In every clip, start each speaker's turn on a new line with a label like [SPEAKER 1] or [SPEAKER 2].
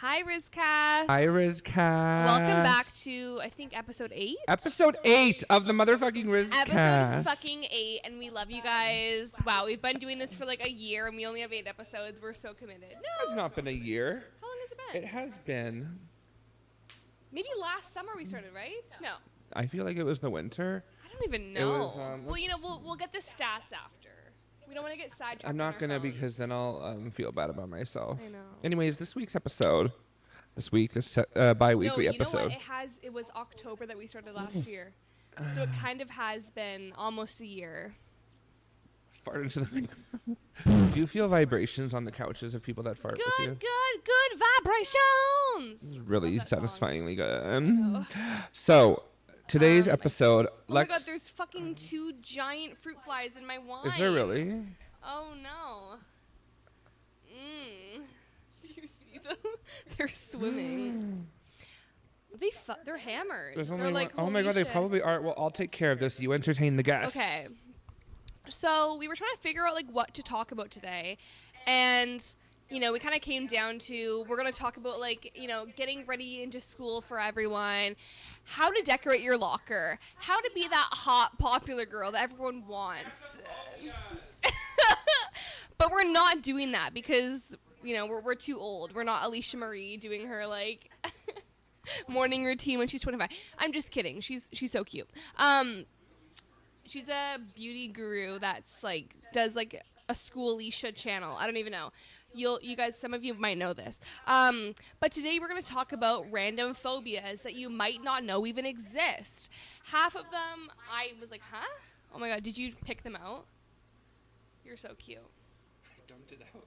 [SPEAKER 1] Hi, Rizzcast.
[SPEAKER 2] Hi, Rizzcast.
[SPEAKER 1] Welcome back to, I think, episode 8?
[SPEAKER 2] Episode 8 of the motherfucking Rizzcast.
[SPEAKER 1] Episode fucking 8, and we love you guys. Wow, we've been doing this for like a year, and we only have 8 episodes. We're so committed. No.
[SPEAKER 2] It has not been a year.
[SPEAKER 1] How long has it been?
[SPEAKER 2] It has been.
[SPEAKER 1] Maybe last summer we started, right? No.
[SPEAKER 2] I feel like it was the winter.
[SPEAKER 1] I don't even know.
[SPEAKER 2] It was,
[SPEAKER 1] well, you know, we'll get the stats after. We don't want to get sidetracked.
[SPEAKER 2] I'm not going to because then I'll feel bad about myself.
[SPEAKER 1] I know.
[SPEAKER 2] Anyways, this week's episode. This bi-weekly episode.
[SPEAKER 1] No, you know what? It was October that we started last year. So it kind of has been almost a year.
[SPEAKER 2] Fart into the microphone. Do you feel vibrations on the couches of people that fart with you?
[SPEAKER 1] Good vibrations!
[SPEAKER 2] This is really satisfyingly good.
[SPEAKER 1] Oh.
[SPEAKER 2] So, today's episode.
[SPEAKER 1] Oh my god, there's fucking 2 giant fruit flies in my wine.
[SPEAKER 2] Is there really?
[SPEAKER 1] Oh no. Do you see them? They're swimming. They're hammered.
[SPEAKER 2] There's only
[SPEAKER 1] they're like,
[SPEAKER 2] one. Oh my god, they
[SPEAKER 1] shit.
[SPEAKER 2] probably are. Well, I'll take care of this. You entertain the guests.
[SPEAKER 1] Okay. So we were trying to figure out like what to talk about today, and we kind of came down to we're gonna talk about like getting ready into school for everyone, how to decorate your locker, how to be that hot popular girl that everyone wants. But we're not doing that because we're too old. We're not Alicia Marie doing her like morning routine when she's 25. I'm just kidding. She's so cute. She's a beauty guru that's like does like a School Alicia channel. I don't even know. You guys, some of you might know this. But today we're going to talk about random phobias that you might not know even exist. Half of them I was like, huh? Oh my god, did you pick them out? You're so cute.
[SPEAKER 2] I dumped it out.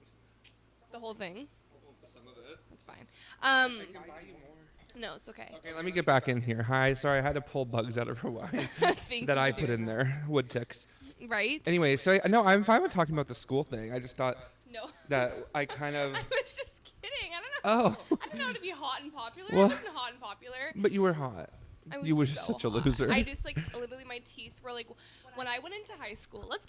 [SPEAKER 1] The whole thing?
[SPEAKER 2] Some of it.
[SPEAKER 1] That's fine.
[SPEAKER 2] I can buy you more.
[SPEAKER 1] No, it's okay.
[SPEAKER 2] Okay, let me get back in here. Hi, sorry, I had to pull bugs out of her wine that I put in there. Wood ticks.
[SPEAKER 1] Right?
[SPEAKER 2] Anyway, so no, I'm fine with talking about the school thing. I just thought that I kind of.
[SPEAKER 1] I was just kidding. I don't know.
[SPEAKER 2] Oh.
[SPEAKER 1] I don't know how to be hot and popular.
[SPEAKER 2] Well,
[SPEAKER 1] I wasn't hot and popular.
[SPEAKER 2] But you were hot. You were
[SPEAKER 1] so
[SPEAKER 2] such a
[SPEAKER 1] hot.
[SPEAKER 2] loser.
[SPEAKER 1] I just like literally my teeth were like when I went into high school. Let's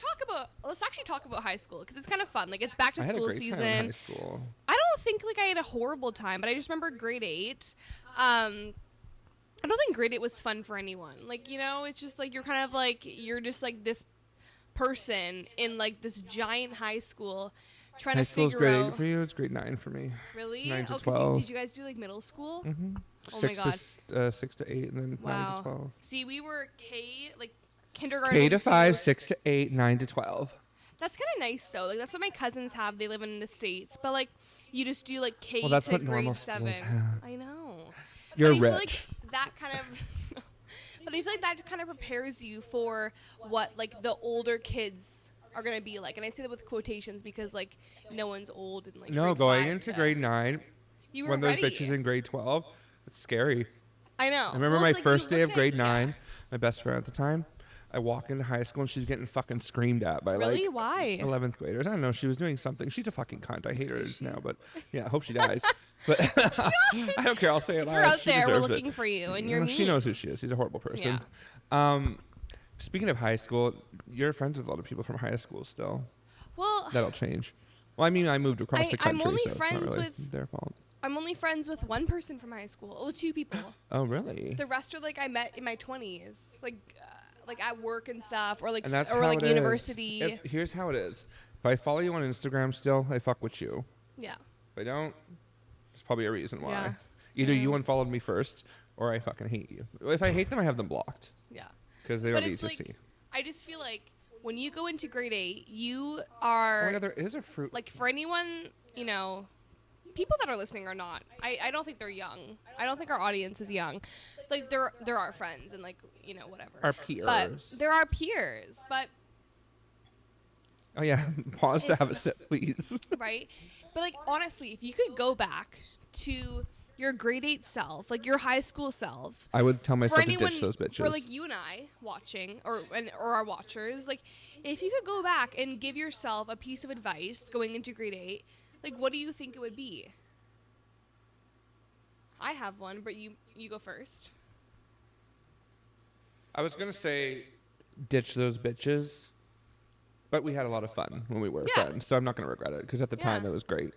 [SPEAKER 1] actually talk about high school because it's kind of fun. Like it's back to school season.
[SPEAKER 2] I had a great time in high school.
[SPEAKER 1] I don't think like I had a horrible time, but I just remember grade 8. I don't think grade 8 was fun for anyone. Like it's just like you're kind of like you're just like this person in like this giant high school trying to figure out. High school's
[SPEAKER 2] grade 8 for you. It's grade 9 for me.
[SPEAKER 1] Really?
[SPEAKER 2] 9 to 12.
[SPEAKER 1] Did you guys do like middle school?
[SPEAKER 2] Mm-hmm.
[SPEAKER 1] Oh my god.
[SPEAKER 2] 6 to 8, and then 9 to 12.
[SPEAKER 1] See, we were kindergarten.
[SPEAKER 2] K to 5, 6 to 8, 9 to 12.
[SPEAKER 1] That's kind of nice though. Like that's what my cousins have. They live in the States, but like you just do like K
[SPEAKER 2] that's
[SPEAKER 1] to
[SPEAKER 2] what
[SPEAKER 1] grade
[SPEAKER 2] normal
[SPEAKER 1] 7.
[SPEAKER 2] schools have.
[SPEAKER 1] I know.
[SPEAKER 2] You're
[SPEAKER 1] but I
[SPEAKER 2] rich.
[SPEAKER 1] feel like that kind of. But I feel like that kind of prepares you for what like the older kids are gonna be like, and I say that with quotations because like no one's old and like.
[SPEAKER 2] No,
[SPEAKER 1] grade
[SPEAKER 2] going
[SPEAKER 1] 5
[SPEAKER 2] into
[SPEAKER 1] to,
[SPEAKER 2] grade 9.
[SPEAKER 1] You were
[SPEAKER 2] one of those
[SPEAKER 1] ready.
[SPEAKER 2] bitches in grade 12. It's scary.
[SPEAKER 1] I know.
[SPEAKER 2] I remember
[SPEAKER 1] Well,
[SPEAKER 2] my
[SPEAKER 1] it's like
[SPEAKER 2] first
[SPEAKER 1] you
[SPEAKER 2] day
[SPEAKER 1] look
[SPEAKER 2] of grade
[SPEAKER 1] at-
[SPEAKER 2] 9.
[SPEAKER 1] yeah.
[SPEAKER 2] My best friend at the time. I walk into high school and she's getting fucking screamed at by
[SPEAKER 1] Really?
[SPEAKER 2] like
[SPEAKER 1] Why?
[SPEAKER 2] 11th graders. I don't know. She was doing something. She's a fucking cunt. I hate her now, but yeah, I hope she dies. But I don't care. I'll say it
[SPEAKER 1] If
[SPEAKER 2] loud.
[SPEAKER 1] you're out
[SPEAKER 2] She
[SPEAKER 1] there, we're
[SPEAKER 2] deserves
[SPEAKER 1] looking
[SPEAKER 2] it.
[SPEAKER 1] for you, and you're
[SPEAKER 2] No,
[SPEAKER 1] mean.
[SPEAKER 2] she knows who she is. She's a horrible person. Speaking of high school, you're friends with a lot of people from high school still.
[SPEAKER 1] Well,
[SPEAKER 2] That'll change. Well, I mean, I moved across the country,
[SPEAKER 1] I'm only
[SPEAKER 2] so it's not
[SPEAKER 1] friends
[SPEAKER 2] really
[SPEAKER 1] with
[SPEAKER 2] their fault.
[SPEAKER 1] I'm only friends with one person from high school. Well, 2 people.
[SPEAKER 2] Oh, really?
[SPEAKER 1] The rest are like I met in my 20s, like at work and stuff, or like
[SPEAKER 2] And that's
[SPEAKER 1] or
[SPEAKER 2] how
[SPEAKER 1] like
[SPEAKER 2] it is.
[SPEAKER 1] university.
[SPEAKER 2] Here's how it is. If I follow you on Instagram still, I fuck with you.
[SPEAKER 1] Yeah.
[SPEAKER 2] If I don't, there's probably a reason why.
[SPEAKER 1] Yeah.
[SPEAKER 2] Either
[SPEAKER 1] Yeah.
[SPEAKER 2] you unfollowed me first, or I fucking hate you. If I hate them, I have them blocked.
[SPEAKER 1] Yeah.
[SPEAKER 2] Because they
[SPEAKER 1] But
[SPEAKER 2] don't need
[SPEAKER 1] it's
[SPEAKER 2] to
[SPEAKER 1] like,
[SPEAKER 2] see.
[SPEAKER 1] I just feel like when you go into grade 8, you
[SPEAKER 2] Oh
[SPEAKER 1] are
[SPEAKER 2] my god, there is a fruit.
[SPEAKER 1] like for anyone, people that are listening are not. I don't think they're young. I don't think our audience is young. Like they're our friends and like whatever.
[SPEAKER 2] Our peers.
[SPEAKER 1] But they're our peers. But
[SPEAKER 2] Oh yeah, pause to have a sip, please.
[SPEAKER 1] right? But like honestly, if you could go back to your grade 8 self, like your high school self,
[SPEAKER 2] I would tell myself
[SPEAKER 1] for anyone,
[SPEAKER 2] to ditch those bitches.
[SPEAKER 1] for like you and I watching or our watchers, like if you could go back and give yourself a piece of advice going into grade 8, like what do you think it would be? I have one, but you go first.
[SPEAKER 2] I was gonna say ditch those bitches, but we had a lot of fun when we were
[SPEAKER 1] Yeah.
[SPEAKER 2] friends, so I'm not gonna regret it because at the time
[SPEAKER 1] Yeah.
[SPEAKER 2] it was great.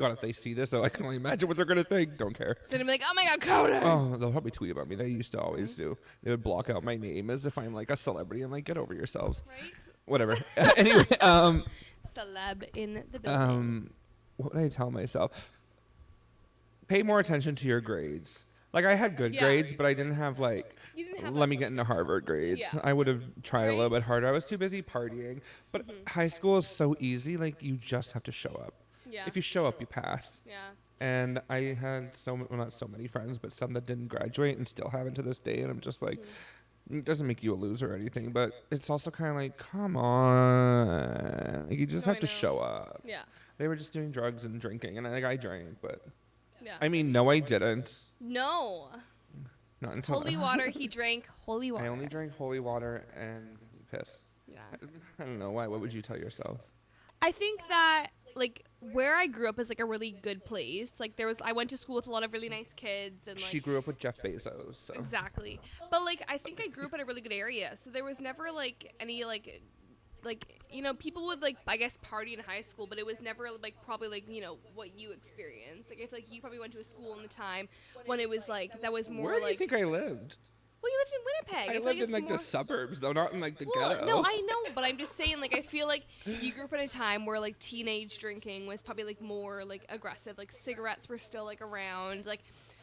[SPEAKER 2] God, if they see this, I can only imagine what they're gonna think. Don't care.
[SPEAKER 1] They're gonna be like, oh my God, Conan.
[SPEAKER 2] Oh, they'll probably tweet about me. They used to always do. They would block out my name as if I'm like a celebrity. I'm like, get over yourselves.
[SPEAKER 1] Right?
[SPEAKER 2] Whatever. Anyway,
[SPEAKER 1] Celeb in the building.
[SPEAKER 2] what would I tell myself? Pay more attention to your grades. Like, I had good grades, but I didn't have like,
[SPEAKER 1] You didn't have,
[SPEAKER 2] let me get into Harvard grades.
[SPEAKER 1] Yeah.
[SPEAKER 2] I would have tried a little
[SPEAKER 1] Right?
[SPEAKER 2] bit harder. I was too busy partying. But high school is so easy. Like, you just have to show up.
[SPEAKER 1] Yeah.
[SPEAKER 2] If you show up, you pass.
[SPEAKER 1] Yeah.
[SPEAKER 2] And I had not so many friends, but some that didn't graduate and still haven't to this day. And I'm just like, it doesn't make you a loser or anything, but it's also kind of like, come on. Like, you just
[SPEAKER 1] No,
[SPEAKER 2] have
[SPEAKER 1] I
[SPEAKER 2] to
[SPEAKER 1] know.
[SPEAKER 2] show up.
[SPEAKER 1] Yeah.
[SPEAKER 2] They were just doing drugs and drinking, and I drank, but
[SPEAKER 1] Yeah.
[SPEAKER 2] I mean, no, I didn't.
[SPEAKER 1] No.
[SPEAKER 2] Not until
[SPEAKER 1] Holy water. He drank holy water.
[SPEAKER 2] I only drank holy water and piss.
[SPEAKER 1] Yeah.
[SPEAKER 2] I don't know why. What would you tell yourself?
[SPEAKER 1] I think that like where I grew up is like a really good place. Like I went to school with a lot of really nice kids and like
[SPEAKER 2] She grew up with Jeff Bezos. So.
[SPEAKER 1] exactly. But like I think I grew up in a really good area, so there was never like any like you know, people would like I guess party in high school, but it was never like probably like, you know, what you experienced. Like I feel like you probably went to a school in the time when it was like that was more
[SPEAKER 2] Where do
[SPEAKER 1] like
[SPEAKER 2] you think I lived?
[SPEAKER 1] well, you lived in Winnipeg.
[SPEAKER 2] I
[SPEAKER 1] feel
[SPEAKER 2] lived
[SPEAKER 1] it's
[SPEAKER 2] in like
[SPEAKER 1] more
[SPEAKER 2] the suburbs, though, not in like the
[SPEAKER 1] well,
[SPEAKER 2] ghetto.
[SPEAKER 1] no, I know, but I'm just saying, like, I feel like you grew up in a time where, like, teenage drinking was probably, like, more, like, aggressive. Like, cigarettes were still, like, around. Like,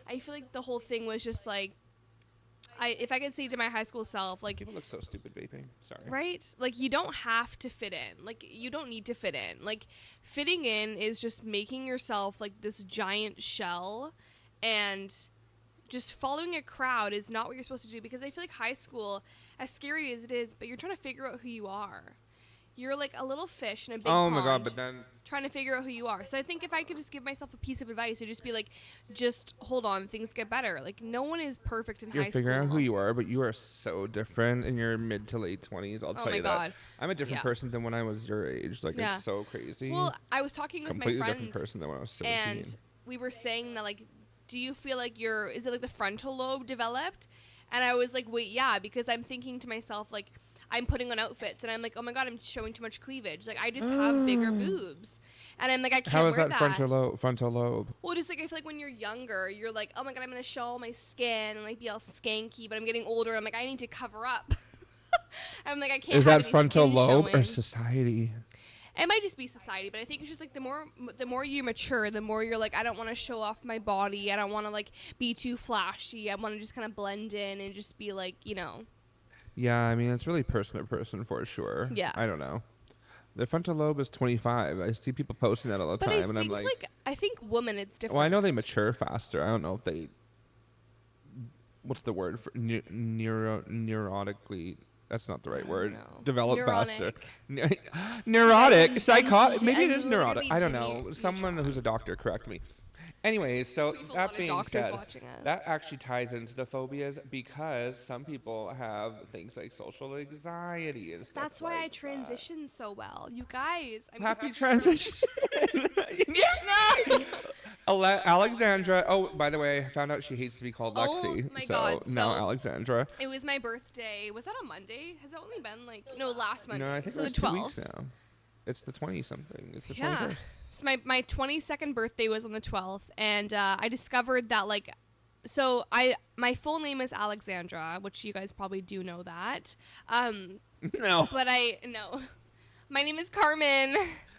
[SPEAKER 1] I feel like the whole thing was just, like, if I could say to my high school self, like...
[SPEAKER 2] People look so stupid vaping. Sorry.
[SPEAKER 1] Right? Like, you don't have to fit in. Like, you don't need to fit in. Like, fitting in is just making yourself, like, this giant shell and... just following a crowd is not what you're supposed to do, because I feel like high school, as scary as it is, but you're trying to figure out who you are. You're like a little fish in a big pond.
[SPEAKER 2] Oh my God, but then...
[SPEAKER 1] trying to figure out who you are. So I think if I could just give myself a piece of advice, it'd just be like, just hold on, things get better. Like, no one is perfect in high school.
[SPEAKER 2] You're figuring out who you are, but you are so different in your mid to late 20s. I'll tell you
[SPEAKER 1] God.
[SPEAKER 2] that. I'm a different person than when I was your age. Like, it's so crazy.
[SPEAKER 1] Well, I was talking with
[SPEAKER 2] Completely
[SPEAKER 1] my friend.
[SPEAKER 2] different person than when I was 17.
[SPEAKER 1] And we were saying that, like, do you feel like is it like the frontal lobe developed? And I was like, wait, yeah, because I'm thinking to myself, like, I'm putting on outfits and I'm like, oh my God, I'm showing too much cleavage. Like, I just have bigger boobs. And I'm like, I can't
[SPEAKER 2] How is
[SPEAKER 1] wear
[SPEAKER 2] that frontal lobe?
[SPEAKER 1] Well, just like, I feel like when you're younger, you're like, oh my God, I'm going to show all my skin and like be all skanky, but I'm getting older. I'm like, I need to cover up. I'm like, I can't
[SPEAKER 2] Is
[SPEAKER 1] have
[SPEAKER 2] that
[SPEAKER 1] any
[SPEAKER 2] frontal
[SPEAKER 1] skin
[SPEAKER 2] lobe
[SPEAKER 1] showing.
[SPEAKER 2] or society?
[SPEAKER 1] It might just be society, but I think it's just like the more you mature, the more you're like, I don't want to show off my body. I don't want to like be too flashy. I want to just kind of blend in and just be like, you know.
[SPEAKER 2] Yeah, I mean, it's really person to person for sure.
[SPEAKER 1] Yeah.
[SPEAKER 2] I don't know. The frontal lobe is 25. I see people posting that all the time, and I'm like,
[SPEAKER 1] I think women, it's different.
[SPEAKER 2] well, I know they mature faster. I don't know if they. What's the word for neurotically? That's not the right word.
[SPEAKER 1] know.
[SPEAKER 2] Develop
[SPEAKER 1] Neuronic.
[SPEAKER 2] faster. Neurotic, psychotic.
[SPEAKER 1] I'm
[SPEAKER 2] Maybe it is
[SPEAKER 1] literally
[SPEAKER 2] neurotic. I don't know.
[SPEAKER 1] genuinely
[SPEAKER 2] Someone who's a doctor correct me. Anyways, so
[SPEAKER 1] We have a lot
[SPEAKER 2] that
[SPEAKER 1] of
[SPEAKER 2] being
[SPEAKER 1] doctors
[SPEAKER 2] said,
[SPEAKER 1] watching us.
[SPEAKER 2] that actually ties into the phobias because some people have things like social anxiety and stuff.
[SPEAKER 1] That's why I
[SPEAKER 2] like
[SPEAKER 1] transitioned so well. You guys.
[SPEAKER 2] that. Happy transition. Yes. Alexandra. Oh, by the way, I found out she hates to be called
[SPEAKER 1] Oh
[SPEAKER 2] Lexi.
[SPEAKER 1] my
[SPEAKER 2] so
[SPEAKER 1] God,
[SPEAKER 2] now
[SPEAKER 1] so-
[SPEAKER 2] Alexandra.
[SPEAKER 1] It was my birthday. Was that on Monday? Has that only been like last Monday?
[SPEAKER 2] No, I think
[SPEAKER 1] so
[SPEAKER 2] it was
[SPEAKER 1] the
[SPEAKER 2] 2
[SPEAKER 1] 12th.
[SPEAKER 2] weeks now. It's the 20 something. It's the 21st.
[SPEAKER 1] Yeah. So my 22nd birthday was on the 12th, and I discovered that like, so my full name is Alexandra, which you guys probably do know that.
[SPEAKER 2] No.
[SPEAKER 1] But no, my name is Carmen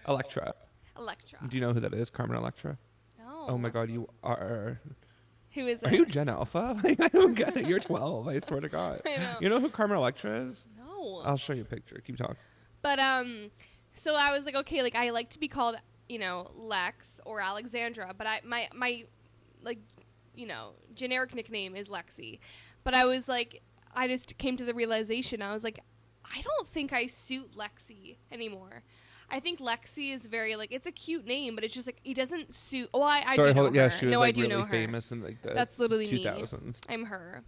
[SPEAKER 2] Electra.
[SPEAKER 1] Electra.
[SPEAKER 2] Do you know who that is? Carmen Electra.
[SPEAKER 1] No.
[SPEAKER 2] Oh my God, you are.
[SPEAKER 1] Who is it?
[SPEAKER 2] Are you Gen Alpha? Like, I don't get it. You're 12. I swear to God.
[SPEAKER 1] I know.
[SPEAKER 2] You know who Carmen Electra is?
[SPEAKER 1] No.
[SPEAKER 2] I'll show you a picture. Keep talking.
[SPEAKER 1] But so I was like, okay, like I like to be called, you know, Lex or Alexandra, but my like, you know, generic nickname is Lexi. But I was like, I just came to the realization, I was like, I don't think I suit Lexi anymore. I think Lexi is very like, it's a cute name, but it's just like, he doesn't suit. Oh, I
[SPEAKER 2] Sorry,
[SPEAKER 1] do know her.
[SPEAKER 2] yeah, she was
[SPEAKER 1] no,
[SPEAKER 2] like
[SPEAKER 1] I do
[SPEAKER 2] really
[SPEAKER 1] know her.
[SPEAKER 2] famous in like the
[SPEAKER 1] That's literally
[SPEAKER 2] 2000s.
[SPEAKER 1] me. I'm her.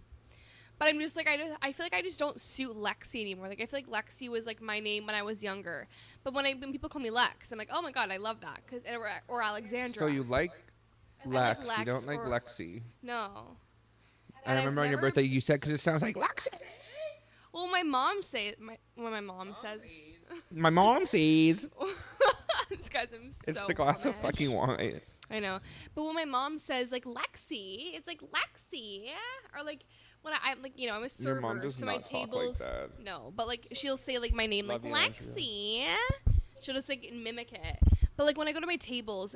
[SPEAKER 1] But I'm just like, I feel like I just don't suit Lexi anymore. Like, I feel like Lexi was like my name when I was younger. But when people call me Lex, I'm like, oh my God, I love that. Or Alexandra.
[SPEAKER 2] So you like
[SPEAKER 1] I like
[SPEAKER 2] Lex,
[SPEAKER 1] Lex
[SPEAKER 2] you don't like
[SPEAKER 1] or-
[SPEAKER 2] Lexi.
[SPEAKER 1] No.
[SPEAKER 2] I remember on your birthday you said, because it sounds like Lexi.
[SPEAKER 1] Well, my mom says.
[SPEAKER 2] My mom says
[SPEAKER 1] This guy's I'm
[SPEAKER 2] it's
[SPEAKER 1] so
[SPEAKER 2] the glass of
[SPEAKER 1] Amish.
[SPEAKER 2] fucking wine.
[SPEAKER 1] I know. But when my mom says, like, Lexi, it's like, Lexi. Or, like, when I'm, like, you know, I'm a server.
[SPEAKER 2] Your mom does
[SPEAKER 1] so
[SPEAKER 2] not
[SPEAKER 1] my
[SPEAKER 2] talk
[SPEAKER 1] tables,
[SPEAKER 2] like that.
[SPEAKER 1] no. But, like, she'll say, like, my name,
[SPEAKER 2] Love
[SPEAKER 1] like,
[SPEAKER 2] you, Andrea.
[SPEAKER 1] Lexi. She'll just, like, mimic it. But, like, when I go to my tables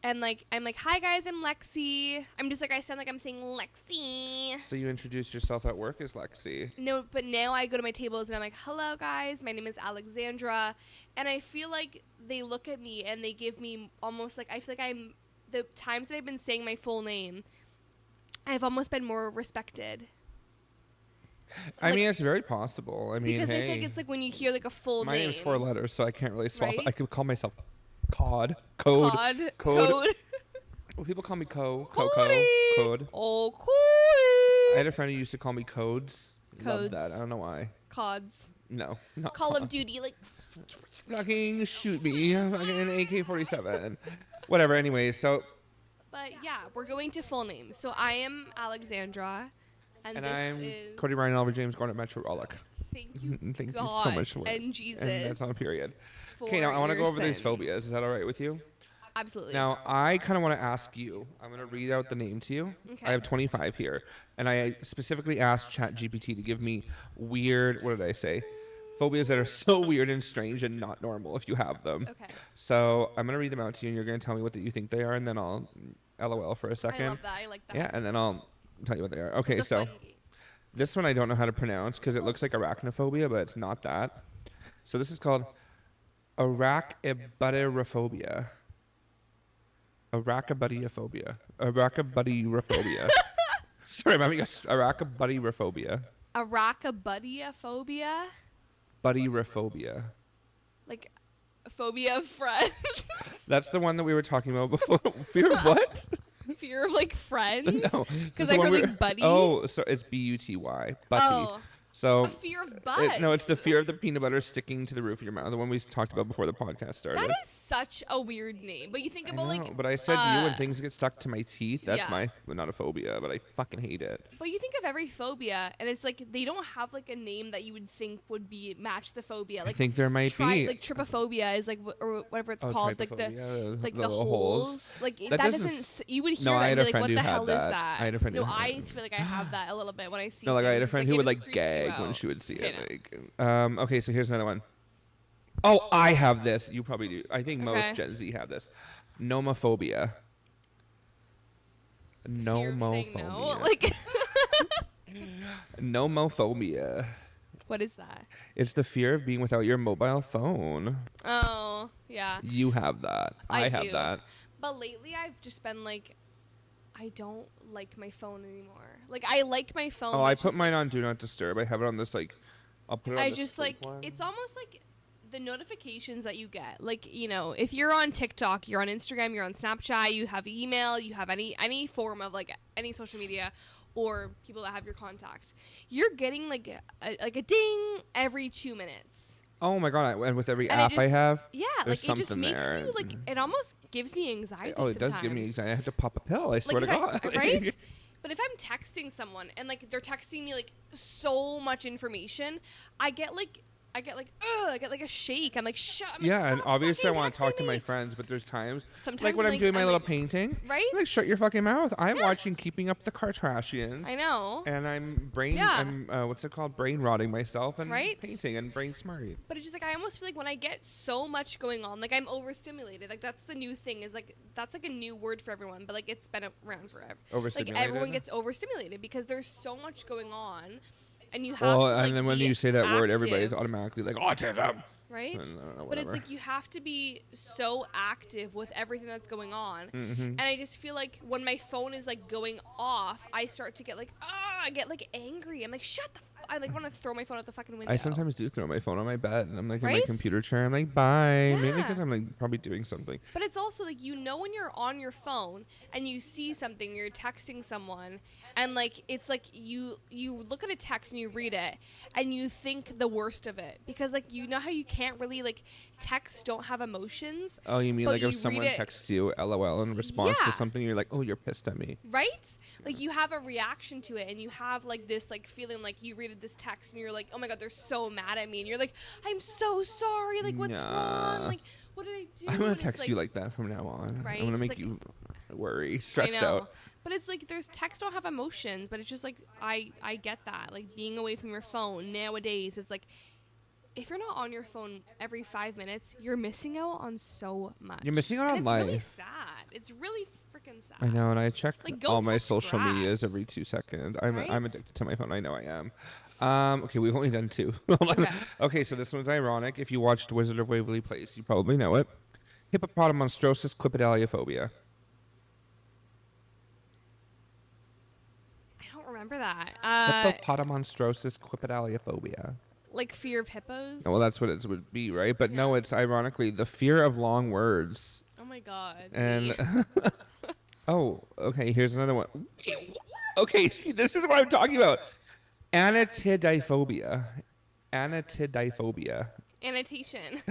[SPEAKER 1] and, like, I'm like, hi, guys, I'm Lexi. I'm just, like, I sound like I'm saying Lexi.
[SPEAKER 2] So you introduced yourself at work as Lexi.
[SPEAKER 1] No, but now I go to my tables and I'm like, hello, guys. My name is Alexandra. And I feel like they look at me and they give me almost, like, I feel like the times that I've been saying my full name, I've almost been more respected.
[SPEAKER 2] I mean, it's very possible. I mean,
[SPEAKER 1] because
[SPEAKER 2] hey,
[SPEAKER 1] I think it's like when you hear like a full
[SPEAKER 2] my
[SPEAKER 1] name.
[SPEAKER 2] name's 4 letters, so I can't really swap it.
[SPEAKER 1] Right?
[SPEAKER 2] I could call myself Code. Code.
[SPEAKER 1] Code.
[SPEAKER 2] Well, people call me Coco.
[SPEAKER 1] Cody.
[SPEAKER 2] Code.
[SPEAKER 1] Oh,
[SPEAKER 2] I
[SPEAKER 1] Cody.
[SPEAKER 2] had a friend who used to call me Codes. Love
[SPEAKER 1] Codes.
[SPEAKER 2] that. I don't know why.
[SPEAKER 1] Cods.
[SPEAKER 2] No, not
[SPEAKER 1] Call of
[SPEAKER 2] Cod.
[SPEAKER 1] Duty, like.
[SPEAKER 2] Fucking shoot me. Fucking an AK-47. Whatever. Anyways, so.
[SPEAKER 1] But yeah, we're going to full names. So I am Alexandra, and this
[SPEAKER 2] I'm
[SPEAKER 1] is.
[SPEAKER 2] Cody Ryan Oliver James Garnet Metro Rollick.
[SPEAKER 1] Thank you,
[SPEAKER 2] Thank
[SPEAKER 1] God,
[SPEAKER 2] you so much for it.
[SPEAKER 1] and Jesus.
[SPEAKER 2] And that's on a period.
[SPEAKER 1] for
[SPEAKER 2] Okay, now I want to
[SPEAKER 1] your
[SPEAKER 2] go over these
[SPEAKER 1] sins.
[SPEAKER 2] phobias. Is that all right with you?
[SPEAKER 1] Absolutely.
[SPEAKER 2] Now, I kind of want to ask you. I'm going to read out the name to you.
[SPEAKER 1] Okay.
[SPEAKER 2] I have 25 here. And I specifically asked ChatGPT to give me weird, what did I say? Phobias that are so weird and strange and not normal if you have them.
[SPEAKER 1] Okay.
[SPEAKER 2] So I'm going to read them out to you, and you're going to tell me what you think they are, and then I'll LOL for a second.
[SPEAKER 1] I love that. I like that.
[SPEAKER 2] Yeah, and then I'll tell you what they are. Okay,
[SPEAKER 1] It's a
[SPEAKER 2] so
[SPEAKER 1] fun game.
[SPEAKER 2] this one I don't know how to pronounce because it looks like arachnophobia, but it's not that. So this is called arachibudierophobia. Arachibudierophobia. Arachibudierophobia. Sorry, mommy. Arachibudierophobia.
[SPEAKER 1] Arachibudierophobia?
[SPEAKER 2] Budierophobia.
[SPEAKER 1] Like, a phobia of friends.
[SPEAKER 2] That's the one that we were talking about before. Fear of what?
[SPEAKER 1] Fear of, like, friends?
[SPEAKER 2] No.
[SPEAKER 1] Because
[SPEAKER 2] the
[SPEAKER 1] I
[SPEAKER 2] one
[SPEAKER 1] heard,
[SPEAKER 2] we
[SPEAKER 1] like, buddy.
[SPEAKER 2] Oh, so it's B-U-T-Y. Butty.
[SPEAKER 1] Oh.
[SPEAKER 2] So
[SPEAKER 1] A fear of butts.
[SPEAKER 2] no, it's the fear of the peanut butter sticking to the roof of your mouth. The one we talked about before the podcast started.
[SPEAKER 1] That is such a weird name. But you think
[SPEAKER 2] I
[SPEAKER 1] about,
[SPEAKER 2] know,
[SPEAKER 1] like...
[SPEAKER 2] but I said you when things get stuck to my teeth. That's
[SPEAKER 1] yeah.
[SPEAKER 2] not a phobia, but I fucking hate it.
[SPEAKER 1] But you think of every phobia, and it's like they don't have like a name that you would think would be match the phobia. Like
[SPEAKER 2] I think there might be.
[SPEAKER 1] like trypophobia is like or whatever it's
[SPEAKER 2] Oh,
[SPEAKER 1] called, like
[SPEAKER 2] trypophobia,
[SPEAKER 1] the
[SPEAKER 2] little
[SPEAKER 1] holes. Like
[SPEAKER 2] That
[SPEAKER 1] that
[SPEAKER 2] doesn't
[SPEAKER 1] doesn't. You would hear
[SPEAKER 2] No,
[SPEAKER 1] that
[SPEAKER 2] I
[SPEAKER 1] and
[SPEAKER 2] had
[SPEAKER 1] be
[SPEAKER 2] a
[SPEAKER 1] like,
[SPEAKER 2] friend
[SPEAKER 1] "What
[SPEAKER 2] who
[SPEAKER 1] the
[SPEAKER 2] had
[SPEAKER 1] hell is
[SPEAKER 2] that.
[SPEAKER 1] that?"
[SPEAKER 2] I had a friend who
[SPEAKER 1] No,
[SPEAKER 2] had
[SPEAKER 1] I
[SPEAKER 2] that.
[SPEAKER 1] feel like I have that a little bit when I see.
[SPEAKER 2] No, like I had a
[SPEAKER 1] things.
[SPEAKER 2] friend
[SPEAKER 1] Like,
[SPEAKER 2] who
[SPEAKER 1] it
[SPEAKER 2] would
[SPEAKER 1] just
[SPEAKER 2] like
[SPEAKER 1] creeps you
[SPEAKER 2] gag when
[SPEAKER 1] out.
[SPEAKER 2] she would see
[SPEAKER 1] Okay,
[SPEAKER 2] it. Like, okay, so here's another one. Oh, I have this. You probably do. I think
[SPEAKER 1] Okay.
[SPEAKER 2] most Gen Z have this. Nomophobia.
[SPEAKER 1] Fear of saying
[SPEAKER 2] Nomophobia.
[SPEAKER 1] no. Like,
[SPEAKER 2] Nomophobia.
[SPEAKER 1] what is that?
[SPEAKER 2] It's the fear of being without your mobile phone.
[SPEAKER 1] Oh, yeah.
[SPEAKER 2] You have that. I have
[SPEAKER 1] do.
[SPEAKER 2] that.
[SPEAKER 1] But lately, I've just been like, I don't like my phone anymore. Like, I like my phone.
[SPEAKER 2] Oh,
[SPEAKER 1] but
[SPEAKER 2] I
[SPEAKER 1] it's
[SPEAKER 2] put
[SPEAKER 1] just,
[SPEAKER 2] mine on Do Not Disturb. I have it on this, like, I'll put it on
[SPEAKER 1] I
[SPEAKER 2] this
[SPEAKER 1] just
[SPEAKER 2] sleep
[SPEAKER 1] like
[SPEAKER 2] one.
[SPEAKER 1] it's almost like the notifications that you get. Like, you know, if you're on TikTok, you're on Instagram, you're on Snapchat, you have email, you have any form of like any social media or people that have your contact, you're getting like a ding every 2 minutes.
[SPEAKER 2] Oh my god! And with every
[SPEAKER 1] And
[SPEAKER 2] app
[SPEAKER 1] it
[SPEAKER 2] I
[SPEAKER 1] just-
[SPEAKER 2] have,
[SPEAKER 1] Yeah,
[SPEAKER 2] there's
[SPEAKER 1] like it just
[SPEAKER 2] something
[SPEAKER 1] makes
[SPEAKER 2] there.
[SPEAKER 1] you like it almost gives me anxiety.
[SPEAKER 2] Oh, it does give me
[SPEAKER 1] sometimes.
[SPEAKER 2] anxiety. I have to pop a pill. I swear
[SPEAKER 1] Like
[SPEAKER 2] to
[SPEAKER 1] if I-
[SPEAKER 2] God.
[SPEAKER 1] right? But if I'm texting someone and like they're texting me like so much information, I get like a shake. I'm like, shut. I'm like,
[SPEAKER 2] Yeah, and
[SPEAKER 1] "Stop
[SPEAKER 2] obviously I
[SPEAKER 1] fucking
[SPEAKER 2] want to talk
[SPEAKER 1] texting
[SPEAKER 2] to my
[SPEAKER 1] me."
[SPEAKER 2] friends, but there's times,
[SPEAKER 1] Sometimes
[SPEAKER 2] like when I'm doing my
[SPEAKER 1] I'm
[SPEAKER 2] little
[SPEAKER 1] like-
[SPEAKER 2] painting,
[SPEAKER 1] Right?
[SPEAKER 2] like shut your fucking mouth. I'm
[SPEAKER 1] Yeah.
[SPEAKER 2] watching Keeping Up the Kardashians.
[SPEAKER 1] I know.
[SPEAKER 2] And I'm what's it called? Brain rotting myself and
[SPEAKER 1] Right?
[SPEAKER 2] painting and brain smarting.
[SPEAKER 1] But it's just like I almost feel like when I get so much going on, like I'm overstimulated. Like that's the new thing is like that's like a new word for everyone, but like it's been around forever. Like
[SPEAKER 2] Overstimulated?
[SPEAKER 1] everyone gets overstimulated because there's so much going on, and you have
[SPEAKER 2] Well,
[SPEAKER 1] to like
[SPEAKER 2] and then when
[SPEAKER 1] be
[SPEAKER 2] you say that word, everybody's
[SPEAKER 1] active,
[SPEAKER 2] automatically like autism.
[SPEAKER 1] right?
[SPEAKER 2] And,
[SPEAKER 1] But it's
[SPEAKER 2] whatever.
[SPEAKER 1] like you have to be so active with everything that's going on,
[SPEAKER 2] Mm-hmm.
[SPEAKER 1] and I just feel like when my phone is like going off, I start to get like I get like angry. I'm like shut the. I like want to throw my phone out the fucking window.
[SPEAKER 2] I sometimes do throw my phone on my bed, and I'm like in my
[SPEAKER 1] Right?
[SPEAKER 2] computer chair. I'm like, bye. Maybe
[SPEAKER 1] Yeah.
[SPEAKER 2] because I'm like probably doing something.
[SPEAKER 1] But it's also like you know when you're on your phone and you see something, you're texting someone, and like it's like you look at a text and you read it and you think the worst of it because like you know how you can't really like texts don't have emotions,
[SPEAKER 2] Oh, you mean
[SPEAKER 1] But
[SPEAKER 2] like
[SPEAKER 1] you
[SPEAKER 2] if someone
[SPEAKER 1] read it-
[SPEAKER 2] texts you LOL in response
[SPEAKER 1] Yeah.
[SPEAKER 2] to something, you're like, oh, you're pissed at me.
[SPEAKER 1] right? Like you have a reaction to it and you have like this like feeling like you read this text and you're like, oh my god, they're so mad at me, and you're like, I'm so sorry, like what's wrong,
[SPEAKER 2] Nah.
[SPEAKER 1] like what did I do?
[SPEAKER 2] I'm gonna
[SPEAKER 1] And it's
[SPEAKER 2] text you like that from now on.
[SPEAKER 1] Right?
[SPEAKER 2] I'm gonna
[SPEAKER 1] Just
[SPEAKER 2] make
[SPEAKER 1] like-
[SPEAKER 2] you. worry,
[SPEAKER 1] I
[SPEAKER 2] stressed
[SPEAKER 1] know.
[SPEAKER 2] out.
[SPEAKER 1] But it's like there's texts don't have emotions, but it's just like I get that. Like being away from your phone nowadays, it's like if you're not on your phone every 5 minutes, you're missing out on so much.
[SPEAKER 2] You're missing out on
[SPEAKER 1] it's
[SPEAKER 2] life.
[SPEAKER 1] really sad. It's really freaking sad.
[SPEAKER 2] I know, and I check
[SPEAKER 1] Like, go
[SPEAKER 2] all my
[SPEAKER 1] touch
[SPEAKER 2] social medias
[SPEAKER 1] grass.
[SPEAKER 2] every 2 seconds. I'm
[SPEAKER 1] Right?
[SPEAKER 2] addicted to my phone. I know I am. Okay, we've only done 2. Hold on.
[SPEAKER 1] Okay.
[SPEAKER 2] Okay, so this one's ironic. If you watched Wizard of Waverly Place, you probably know it. Hippopotamonstrosis quipedaliophobia.
[SPEAKER 1] I don't remember that.
[SPEAKER 2] Hippopotamonstrosis quipedaliophobia.
[SPEAKER 1] Like fear of hippos.
[SPEAKER 2] Well, that's what it would be, right? But no,
[SPEAKER 1] Yeah.
[SPEAKER 2] it's ironically the fear of long words.
[SPEAKER 1] Oh my god.
[SPEAKER 2] And oh, okay, here's another one. Okay, see, this is what I'm talking about. Anatidiphobia. Anatidiphobia.
[SPEAKER 1] Annotation.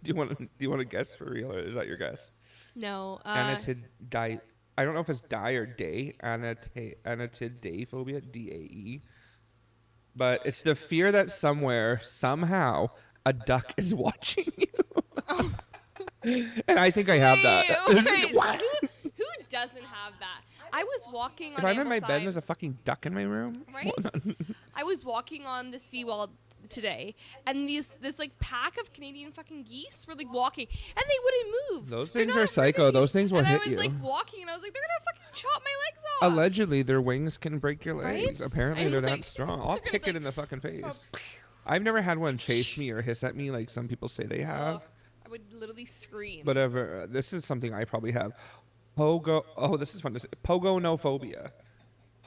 [SPEAKER 2] Do you want to guess for real, or is that your guess?
[SPEAKER 1] No.
[SPEAKER 2] Anatidi. I don't know if it's die or day. Anatidiphobia. DAE. But it's the fear that somewhere, somehow, a duck is watching you. And I think I have that.
[SPEAKER 1] Wait, who doesn't have that? I was walking on
[SPEAKER 2] If I'm in my bed and
[SPEAKER 1] Ambleside,
[SPEAKER 2] there's a fucking duck in my room.
[SPEAKER 1] right? I was walking on the seawall today, and this like pack of Canadian fucking geese were like walking, and they wouldn't move.
[SPEAKER 2] Those
[SPEAKER 1] They're
[SPEAKER 2] things
[SPEAKER 1] not
[SPEAKER 2] are
[SPEAKER 1] afraid of
[SPEAKER 2] psycho.
[SPEAKER 1] me.
[SPEAKER 2] Those things will
[SPEAKER 1] and
[SPEAKER 2] hit
[SPEAKER 1] I was
[SPEAKER 2] you.
[SPEAKER 1] like walking, and I was like, they're gonna fucking chop my legs off.
[SPEAKER 2] Allegedly, their wings can break your legs.
[SPEAKER 1] Right?
[SPEAKER 2] Apparently,
[SPEAKER 1] I'm
[SPEAKER 2] they're
[SPEAKER 1] like-
[SPEAKER 2] that strong. I'll
[SPEAKER 1] they're gonna
[SPEAKER 2] kick
[SPEAKER 1] be
[SPEAKER 2] it in the fucking face.
[SPEAKER 1] oh,
[SPEAKER 2] I've never had one chase me or hiss at me like some people say they have.
[SPEAKER 1] Ugh, I would literally scream.
[SPEAKER 2] Whatever. This is something I probably have. Oh, this is fun to say. Pogonophobia.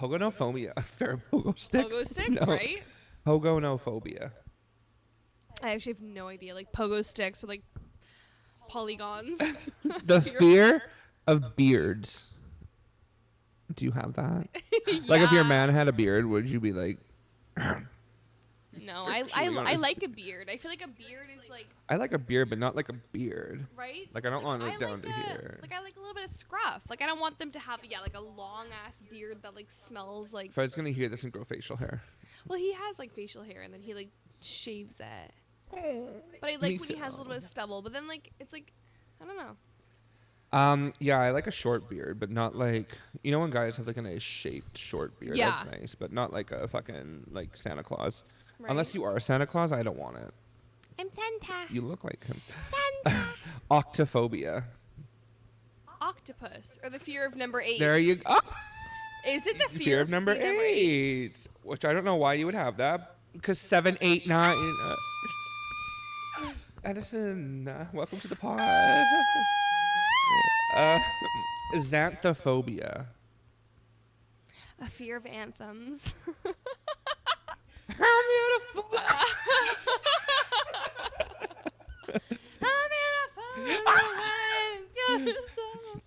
[SPEAKER 2] Pogonophobia. Fair pogo sticks.
[SPEAKER 1] Pogo sticks,
[SPEAKER 2] No.
[SPEAKER 1] right?
[SPEAKER 2] Pogonophobia.
[SPEAKER 1] I actually have no idea. Like pogo sticks or like polygons.
[SPEAKER 2] The fear of beards. Do you have that? Like if your
[SPEAKER 1] Yeah.
[SPEAKER 2] man had a beard, would you be like,
[SPEAKER 1] No,
[SPEAKER 2] chewing on
[SPEAKER 1] I
[SPEAKER 2] his-
[SPEAKER 1] like a beard. I feel like a beard is like
[SPEAKER 2] I like a beard, but not like a beard.
[SPEAKER 1] right.
[SPEAKER 2] Like, I don't want it down
[SPEAKER 1] like
[SPEAKER 2] to here.
[SPEAKER 1] Like I like a little bit of scruff. Like I don't want them to have like a long ass beard that like smells like.
[SPEAKER 2] If I was gonna hear this and grow facial hair.
[SPEAKER 1] Well, he has like facial hair and then he like shaves it. But I
[SPEAKER 2] Me
[SPEAKER 1] like when he has a
[SPEAKER 2] so.
[SPEAKER 1] little bit of stubble. But then like it's like I don't know.
[SPEAKER 2] Yeah, I like a short beard, but not like when guys have like a nice shaped short beard.
[SPEAKER 1] Yeah.
[SPEAKER 2] That's nice, but not like a fucking like Santa Claus.
[SPEAKER 1] Right?
[SPEAKER 2] Unless you are Santa Claus, I don't want it.
[SPEAKER 1] I'm Santa.
[SPEAKER 2] You look like him.
[SPEAKER 1] Santa.
[SPEAKER 2] Octophobia.
[SPEAKER 1] Octopus or the fear of number 8.
[SPEAKER 2] There you go.
[SPEAKER 1] Is it the
[SPEAKER 2] Fear of number 8, which I don't know why you would have that, because 7, 8, 9. Edison, welcome to the pod. Xanthophobia.
[SPEAKER 1] A fear of anthems.
[SPEAKER 2] How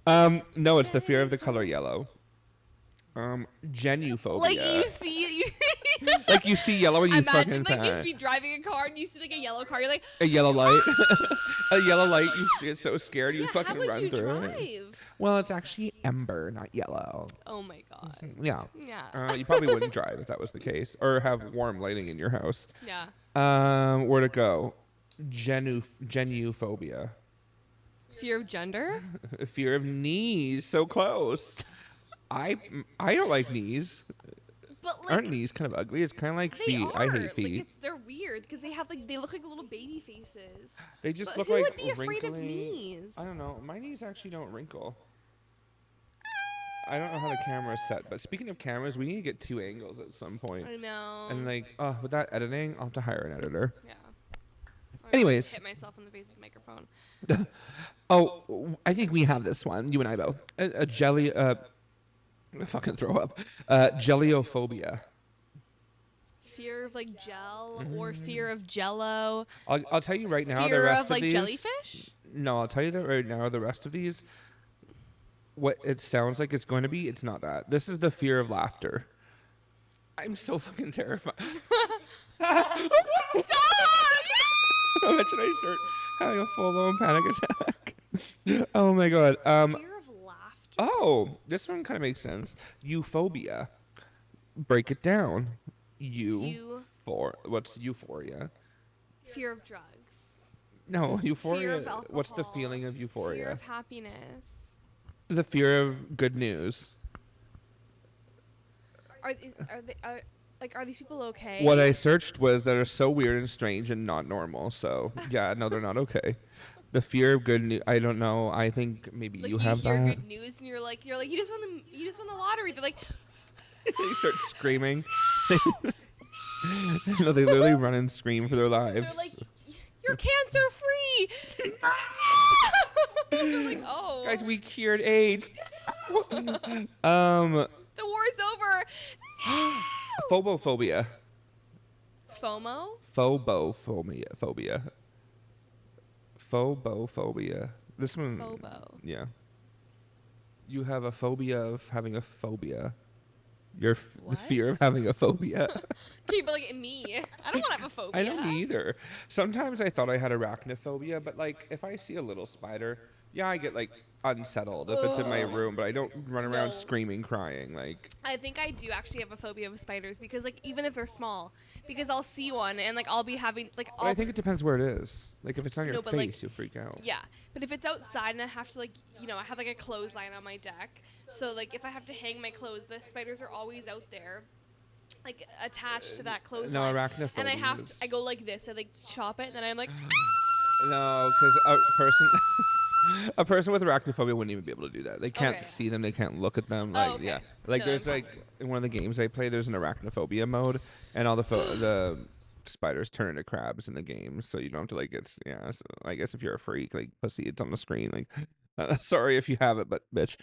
[SPEAKER 2] beautiful. No, it's the fear of the color yellow. Genuphobia.
[SPEAKER 1] Like you see,
[SPEAKER 2] Like you see yellow and you
[SPEAKER 1] imagine
[SPEAKER 2] fucking
[SPEAKER 1] like you be driving a car and you see like a yellow car. You're like,
[SPEAKER 2] a yellow light. A yellow light. You get so scared you
[SPEAKER 1] yeah,
[SPEAKER 2] fucking
[SPEAKER 1] how would
[SPEAKER 2] run
[SPEAKER 1] you
[SPEAKER 2] through it.
[SPEAKER 1] drive?
[SPEAKER 2] Well, it's actually ember, not yellow.
[SPEAKER 1] Oh my god.
[SPEAKER 2] Yeah.
[SPEAKER 1] Yeah.
[SPEAKER 2] You probably wouldn't drive if that was the case, or have warm lighting in your house.
[SPEAKER 1] Yeah.
[SPEAKER 2] Where to go? Genuphobia.
[SPEAKER 1] Fear of gender.
[SPEAKER 2] Fear of knees. So close. I don't like knees.
[SPEAKER 1] But like
[SPEAKER 2] Aren't knees kind of ugly? It's kind of like
[SPEAKER 1] they
[SPEAKER 2] feet.
[SPEAKER 1] are.
[SPEAKER 2] I hate feet.
[SPEAKER 1] Like they're weird because they look like little baby faces.
[SPEAKER 2] They just
[SPEAKER 1] But
[SPEAKER 2] look
[SPEAKER 1] who
[SPEAKER 2] like
[SPEAKER 1] would be afraid of
[SPEAKER 2] wrinkly.
[SPEAKER 1] knees?
[SPEAKER 2] I don't know. My knees actually don't wrinkle. I don't know how the camera's set, but speaking of cameras, we need to get 2 angles at some point.
[SPEAKER 1] I know.
[SPEAKER 2] And like, with that editing, I'll have to hire an editor.
[SPEAKER 1] Yeah. I'm
[SPEAKER 2] Anyways.
[SPEAKER 1] hit myself in the face with the microphone.
[SPEAKER 2] Oh, I think we have this one. You and I both. A jelly. Fucking throw up. Jellyophobia.
[SPEAKER 1] Fear of like gel or fear of jello.
[SPEAKER 2] I'll tell you right now. The
[SPEAKER 1] Fear
[SPEAKER 2] rest
[SPEAKER 1] of like
[SPEAKER 2] these,
[SPEAKER 1] jellyfish.
[SPEAKER 2] No, I'll tell you that right now. The rest of these, what it sounds like it's going to be, it's not that. This is the fear of laughter. I'm so fucking terrified. Imagine I start having a full-blown panic attack. Oh my god.
[SPEAKER 1] Fear of laughter.
[SPEAKER 2] Oh, this one kind of makes sense. Euphobia. Break it down. What's euphoria?
[SPEAKER 1] Fear of drugs.
[SPEAKER 2] No, euphoria.
[SPEAKER 1] Fear of alcohol.
[SPEAKER 2] What's the feeling of
[SPEAKER 1] Fear
[SPEAKER 2] euphoria?
[SPEAKER 1] of happiness.
[SPEAKER 2] The fear of good news.
[SPEAKER 1] Are these people okay?
[SPEAKER 2] What I searched was that are so weird and strange and not normal. So yeah, no, they're not okay. The fear of good news. I don't know. I think maybe
[SPEAKER 1] Like
[SPEAKER 2] you have
[SPEAKER 1] hear
[SPEAKER 2] that.
[SPEAKER 1] good news and you're like you just won the lottery. They're like
[SPEAKER 2] They start screaming. No, they literally run and scream for their lives.
[SPEAKER 1] they're like you're cancer free. They're like, oh
[SPEAKER 2] Guys, we cured AIDS.
[SPEAKER 1] the war's over.
[SPEAKER 2] Phobophobia.
[SPEAKER 1] FOMO?
[SPEAKER 2] Phobophobia. Phobophobia. This one.
[SPEAKER 1] Phobo.
[SPEAKER 2] Yeah. You have a phobia of having a phobia. The fear of having a phobia.
[SPEAKER 1] Okay, but like me, I don't want to have a phobia.
[SPEAKER 2] I don't either. Sometimes I thought I had arachnophobia, but like if I see a little spider, yeah, I get like unsettled if it's in my room, but I don't run around screaming, crying. Like
[SPEAKER 1] I think I do actually have a phobia of spiders because like even if they're small, because I'll see one and like I'll be having like.
[SPEAKER 2] But I think it depends where it is. Like if it's on your face,
[SPEAKER 1] like,
[SPEAKER 2] you'll freak out.
[SPEAKER 1] Yeah, but if it's outside and I have to like I have like a clothesline on my deck, so like if I have to hang my clothes, the spiders are always out there. Like attached to that clothesline.
[SPEAKER 2] No, arachnophobia.
[SPEAKER 1] And I go like this. I like chop it, and then I'm like.
[SPEAKER 2] No, because a person with arachnophobia wouldn't even be able to do that. They can't see them. They can't look at them. Like yeah, like there's like in one of the games I play, there's an arachnophobia mode, and all the spiders turn into crabs in the game, so you don't have to like get. Yeah, so I guess if you're a freak, like pussy, it's on the screen. Like, sorry if you have it, but bitch.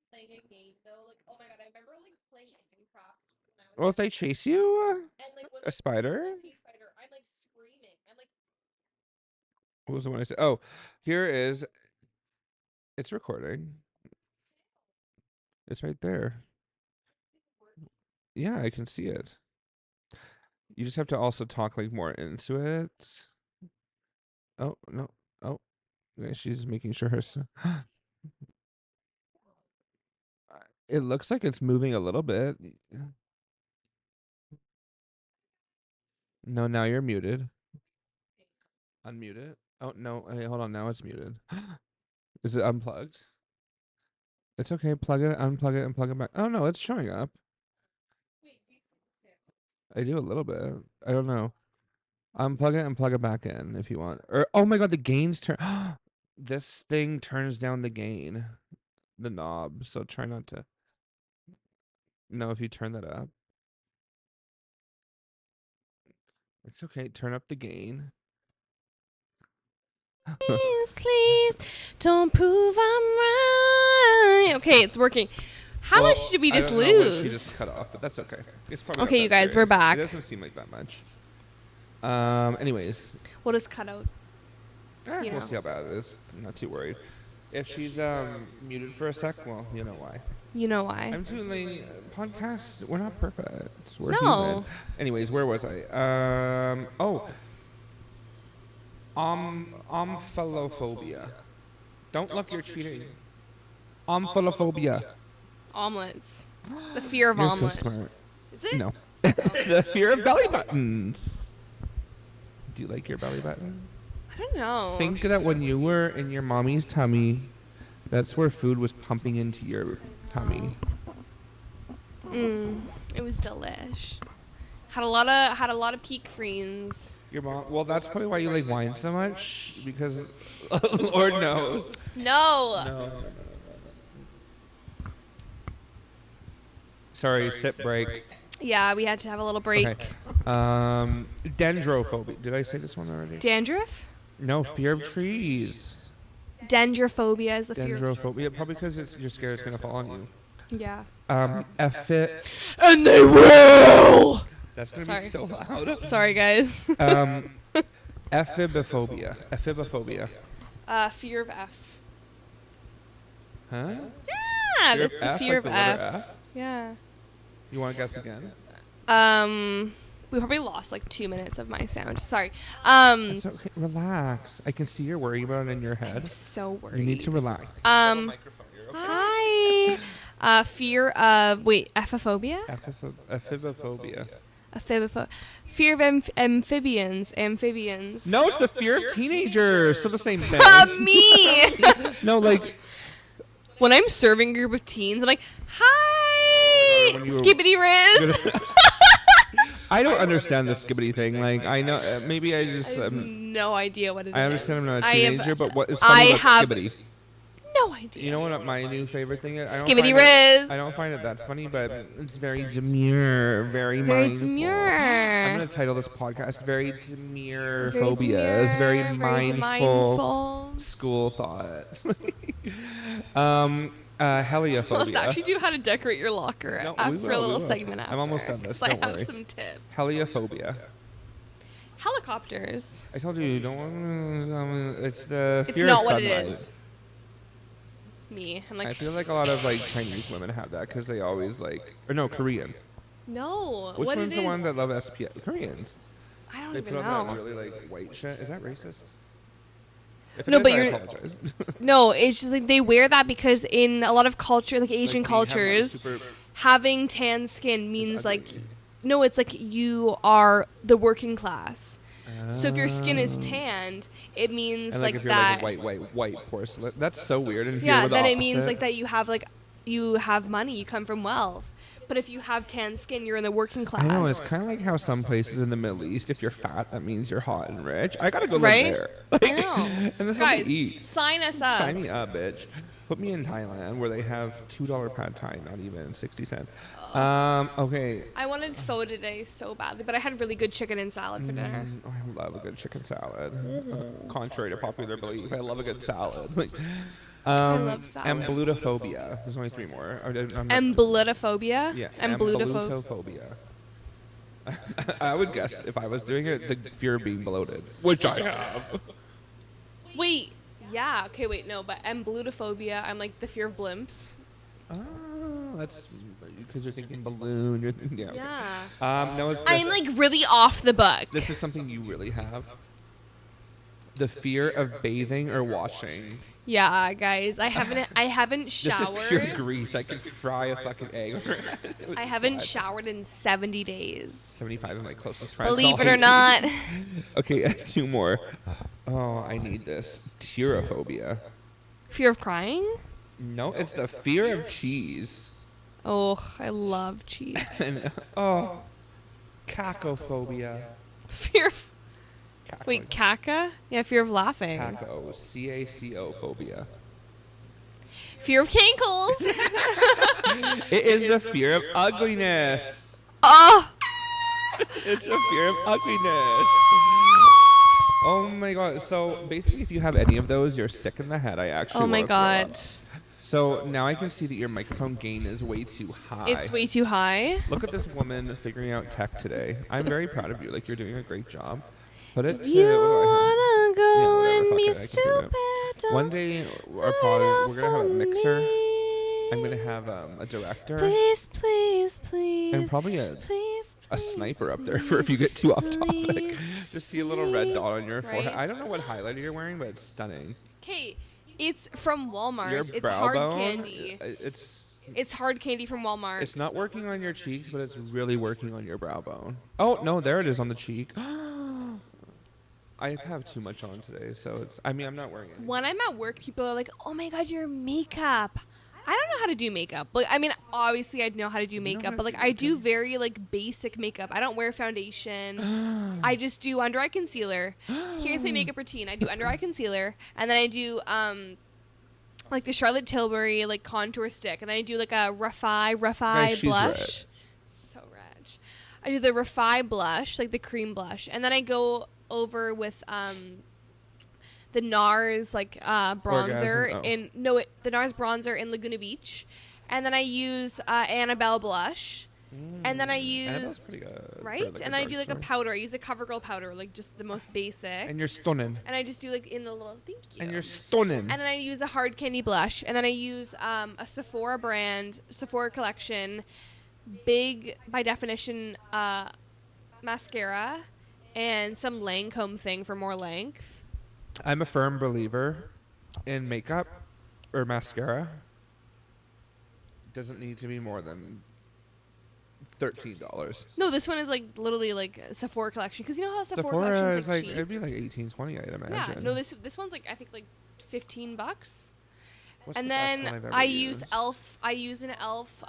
[SPEAKER 1] Playing a game though, like oh my god, I remember like playing Minecraft.
[SPEAKER 2] Well, if they chase you,
[SPEAKER 1] and, like,
[SPEAKER 2] a spider.
[SPEAKER 1] I'm like screaming. I'm like.
[SPEAKER 2] What was the one I said? Oh, here is. It's recording. It's right there. Yeah, I can see it. You just have to also talk like more into it. Oh no! Oh, yeah, she's making sure her. It looks like it's moving a little bit. No, now you're muted. Unmute it. Oh no! Hey, hold on. Now it's muted. Is it unplugged? It's okay. Plug it, unplug it, and plug it back. Oh no, it's showing up. I do a little bit. I don't know. Unplug it and plug it back in if you want. Or oh my god, the gains turn. This thing turns down the gain, the knob. So try not to. No, if you turn that up, it's okay. Turn up the gain.
[SPEAKER 1] Please, don't prove I'm right. Okay, it's working. How much did we just lose?
[SPEAKER 2] I don't know what she just cut off, but that's okay. It's probably
[SPEAKER 1] okay, you guys,
[SPEAKER 2] serious.
[SPEAKER 1] we're back.
[SPEAKER 2] It doesn't seem like that much. Anyways.
[SPEAKER 1] We'll just cut out.
[SPEAKER 2] We'll see how bad it is. I'm not too worried. If she's muted for a sec, well, you know why.
[SPEAKER 1] You know why.
[SPEAKER 2] I'm doing podcasts. We're not perfect. We're human. Anyways, where was I? Omphallophobia. Don't look, you're cheating. Omphallophobia.
[SPEAKER 1] Omelets. The fear of
[SPEAKER 2] You're
[SPEAKER 1] omelets.
[SPEAKER 2] so smart.
[SPEAKER 1] Is it?
[SPEAKER 2] No. It's the fear of belly buttons. Do you like your belly button?
[SPEAKER 1] I don't know.
[SPEAKER 2] Think that when you were in your mommy's tummy, that's where food was pumping into your tummy.
[SPEAKER 1] It was delish. Had a lot of peak friends.
[SPEAKER 2] Your mom. Well, that's probably why you like wine so much, because Lord knows.
[SPEAKER 1] No.
[SPEAKER 2] Sorry, sip break.
[SPEAKER 1] Yeah, we had to have a little break.
[SPEAKER 2] Okay. Dendrophobia. Did I say this one already?
[SPEAKER 1] Dandruff?
[SPEAKER 2] No, fear of trees.
[SPEAKER 1] Dendrophobia is the fear.
[SPEAKER 2] Dendrophobia, probably because you're scared it's gonna fall on you.
[SPEAKER 1] Yeah.
[SPEAKER 2] And they will. That's gonna be so loud.
[SPEAKER 1] Sorry, guys.
[SPEAKER 2] Ephibophobia. Ephibophobia.
[SPEAKER 1] Fear of F.
[SPEAKER 2] Huh?
[SPEAKER 1] Yeah, that's the fear of F. Yeah.
[SPEAKER 2] You want to guess again?
[SPEAKER 1] We probably lost like 2 minutes of my sound. Sorry.
[SPEAKER 2] It's okay. Relax. I can see you're worrying about it in your head.
[SPEAKER 1] I'm so worried.
[SPEAKER 2] You need to relax.
[SPEAKER 1] Hi. Fear of ephophobia?
[SPEAKER 2] Ephibophobia.
[SPEAKER 1] Fear of amphibians. Amphibians.
[SPEAKER 2] No, it's the fear of teenagers. So the same thing.
[SPEAKER 1] Me.
[SPEAKER 2] No, like
[SPEAKER 1] when I'm serving a group of teens, I'm like, hi, skibbity Riz.
[SPEAKER 2] I don't understand the skibbity thing. Like, I know, maybe I just...
[SPEAKER 1] I have no idea what it is.
[SPEAKER 2] I understand I'm not a teenager, but what is funny about skibbity?
[SPEAKER 1] No idea.
[SPEAKER 2] You know what my new favorite thing is?
[SPEAKER 1] Skibbity Riz.
[SPEAKER 2] I don't find it that funny, but it's very demure, very mindful.
[SPEAKER 1] Demure.
[SPEAKER 2] I'm going to title this podcast Very Demure Phobias, very mindful school thoughts. Heliophobia.
[SPEAKER 1] Let's actually do how to decorate your locker for a little segment after.
[SPEAKER 2] I'm almost done this, don't
[SPEAKER 1] I
[SPEAKER 2] worry.
[SPEAKER 1] have some tips.
[SPEAKER 2] Heliophobia.
[SPEAKER 1] Helicopters.
[SPEAKER 2] I told you, it's the fear
[SPEAKER 1] It's not
[SPEAKER 2] of
[SPEAKER 1] what
[SPEAKER 2] sunlight.
[SPEAKER 1] it is. Me. I'm like,
[SPEAKER 2] I feel like a lot of like Chinese women have that because they always Korean.
[SPEAKER 1] no.
[SPEAKER 2] Which
[SPEAKER 1] what
[SPEAKER 2] one's
[SPEAKER 1] it
[SPEAKER 2] the
[SPEAKER 1] is?
[SPEAKER 2] one that love SPF? Koreans.
[SPEAKER 1] I don't
[SPEAKER 2] They
[SPEAKER 1] even
[SPEAKER 2] put on
[SPEAKER 1] know.
[SPEAKER 2] that really like white shit. Is that racist? If it
[SPEAKER 1] No,
[SPEAKER 2] is,
[SPEAKER 1] but
[SPEAKER 2] I
[SPEAKER 1] you're-
[SPEAKER 2] apologize.
[SPEAKER 1] No, it's just like they wear that because in a lot of culture, like Asian
[SPEAKER 2] Like, they have, like,
[SPEAKER 1] cultures,
[SPEAKER 2] super-
[SPEAKER 1] having tan skin means like,
[SPEAKER 2] ugly.
[SPEAKER 1] no, it's like you are the working class. So if your skin is tanned, it means
[SPEAKER 2] and
[SPEAKER 1] like
[SPEAKER 2] if you're
[SPEAKER 1] that.
[SPEAKER 2] like a white porcelain, that's so weird. And
[SPEAKER 1] Yeah,
[SPEAKER 2] here
[SPEAKER 1] then
[SPEAKER 2] we're the
[SPEAKER 1] it means
[SPEAKER 2] opposite.
[SPEAKER 1] like that you have money, you come from wealth. But if you have tan skin, you're in the working class.
[SPEAKER 2] I know, it's kind of like how some places in the Middle East, if you're fat, that means you're hot and rich. I gotta go
[SPEAKER 1] Right?
[SPEAKER 2] live there.
[SPEAKER 1] I know.
[SPEAKER 2] And this
[SPEAKER 1] Guys,
[SPEAKER 2] to eat.
[SPEAKER 1] sign us up.
[SPEAKER 2] Sign me up, bitch. Put me in Thailand where they have $2 pad thai, not even 60 cents. Okay.
[SPEAKER 1] I wanted pho today so badly, but I had really good chicken and salad for dinner.
[SPEAKER 2] I love a good chicken salad. Contrary to popular belief, I love a good salad.
[SPEAKER 1] I love salad.
[SPEAKER 2] Emblutophobia. There's only 3 more.
[SPEAKER 1] Emblutophobia?
[SPEAKER 2] Yeah.
[SPEAKER 1] Emblutophobia.
[SPEAKER 2] I would guess if I was doing it, the fear of being bloated, which I have.
[SPEAKER 1] Wait, yeah, okay, wait, no, but emblutophobia, I'm like the fear of blimps.
[SPEAKER 2] Oh, that's because you're thinking balloon. You're thinking, yeah. Okay.
[SPEAKER 1] Yeah.
[SPEAKER 2] No, it's.
[SPEAKER 1] I'm like really off the book.
[SPEAKER 2] This is something you really have. The fear of bathing or washing.
[SPEAKER 1] Yeah, guys, I haven't
[SPEAKER 2] This
[SPEAKER 1] showered.
[SPEAKER 2] is pure grease. I could fry a fucking egg.
[SPEAKER 1] I haven't showered in 70 days.
[SPEAKER 2] 75 of my closest friends.
[SPEAKER 1] Believe
[SPEAKER 2] all
[SPEAKER 1] it or
[SPEAKER 2] hate me.
[SPEAKER 1] not.
[SPEAKER 2] Okay, 2 more. Oh, I need this. Pterophobia.
[SPEAKER 1] Fear of crying?
[SPEAKER 2] No, it's the fear of cheese.
[SPEAKER 1] Oh, I love cheese.
[SPEAKER 2] And, cacophobia.
[SPEAKER 1] Fear of...
[SPEAKER 2] Caco.
[SPEAKER 1] Wait, caca? Yeah, fear of laughing.
[SPEAKER 2] Caco. C-A-C-O phobia.
[SPEAKER 1] Fear of cankles.
[SPEAKER 2] It is the fear of ugliness.
[SPEAKER 1] Oh!
[SPEAKER 2] It's the fear of ugliness. Oh my god. So basically, if you have any of those, you're sick in the head. I actually
[SPEAKER 1] Oh my
[SPEAKER 2] wanna throw up.
[SPEAKER 1] god.
[SPEAKER 2] So now I can see that your microphone gain is way too high.
[SPEAKER 1] It's way too high.
[SPEAKER 2] Look at this woman figuring out tech today. I'm very proud of you. Like, you're doing a great job. Put it to...
[SPEAKER 1] You
[SPEAKER 2] what do I
[SPEAKER 1] wanna go
[SPEAKER 2] whatever,
[SPEAKER 1] and
[SPEAKER 2] fuck
[SPEAKER 1] be
[SPEAKER 2] it, I can do
[SPEAKER 1] stupid.
[SPEAKER 2] have? One day, our pod, we're going to have a mixer. I'm going to have a director.
[SPEAKER 1] Please, please, please.
[SPEAKER 2] And probably a
[SPEAKER 1] please,
[SPEAKER 2] sniper up there for if you get too off topic.
[SPEAKER 1] please,
[SPEAKER 2] Just see a little red dot on your forehead.
[SPEAKER 1] Right?
[SPEAKER 2] I don't know what highlighter you're wearing, but it's stunning.
[SPEAKER 1] Okay, it's from Walmart.
[SPEAKER 2] Your
[SPEAKER 1] It's
[SPEAKER 2] brow
[SPEAKER 1] hard
[SPEAKER 2] bone,
[SPEAKER 1] candy. It's hard candy from Walmart.
[SPEAKER 2] It's not working on your cheeks, but it's really working on your brow bone. Oh, no, there it is on the cheek. I have too much on today, so it's... I mean, I'm not wearing it.
[SPEAKER 1] When I'm at work, people are like, "Oh my god, your makeup." I don't know how to do makeup. Like, I mean, obviously, I know how to do
[SPEAKER 2] know
[SPEAKER 1] makeup,
[SPEAKER 2] how to
[SPEAKER 1] but like,
[SPEAKER 2] do
[SPEAKER 1] I do
[SPEAKER 2] makeup?
[SPEAKER 1] very like basic makeup. I don't wear foundation. I just do under eye concealer. Here's my makeup routine. I do under eye concealer, and then I do like the Charlotte Tilbury like contour stick, and then I do like a Raffi
[SPEAKER 2] Guys, she's
[SPEAKER 1] blush.
[SPEAKER 2] red.
[SPEAKER 1] So red. I do the Raffi blush, like the cream blush, and then I go over with the NARS like bronzer
[SPEAKER 2] Orgasm?
[SPEAKER 1] the NARS bronzer in Laguna Beach, and then I use Annabelle blush, and then I
[SPEAKER 2] Annabelle's
[SPEAKER 1] use
[SPEAKER 2] pretty good for,
[SPEAKER 1] right,
[SPEAKER 2] like,
[SPEAKER 1] and
[SPEAKER 2] a
[SPEAKER 1] I do like a
[SPEAKER 2] drugstore.
[SPEAKER 1] powder. I use a CoverGirl powder, like just the most basic,
[SPEAKER 2] And you're stunning.
[SPEAKER 1] and I just do like in the little thank you.
[SPEAKER 2] And you're stunning.
[SPEAKER 1] And then I use a hard candy blush, and then I use a Sephora collection, big by definition mascara, and some Lancome thing for more length.
[SPEAKER 2] I'm a firm believer in makeup or mascara. Doesn't need to be more than $13.
[SPEAKER 1] No, this one is like literally like a Sephora collection, because you know how Sephora
[SPEAKER 2] Sephora
[SPEAKER 1] collection's
[SPEAKER 2] is
[SPEAKER 1] like
[SPEAKER 2] like
[SPEAKER 1] cheap.
[SPEAKER 2] it'd be like 18, 20, I'd imagine.
[SPEAKER 1] Yeah, no, this one's like I think like $15.
[SPEAKER 2] What's
[SPEAKER 1] And
[SPEAKER 2] the best
[SPEAKER 1] then
[SPEAKER 2] one I've ever
[SPEAKER 1] I
[SPEAKER 2] used?
[SPEAKER 1] use an elf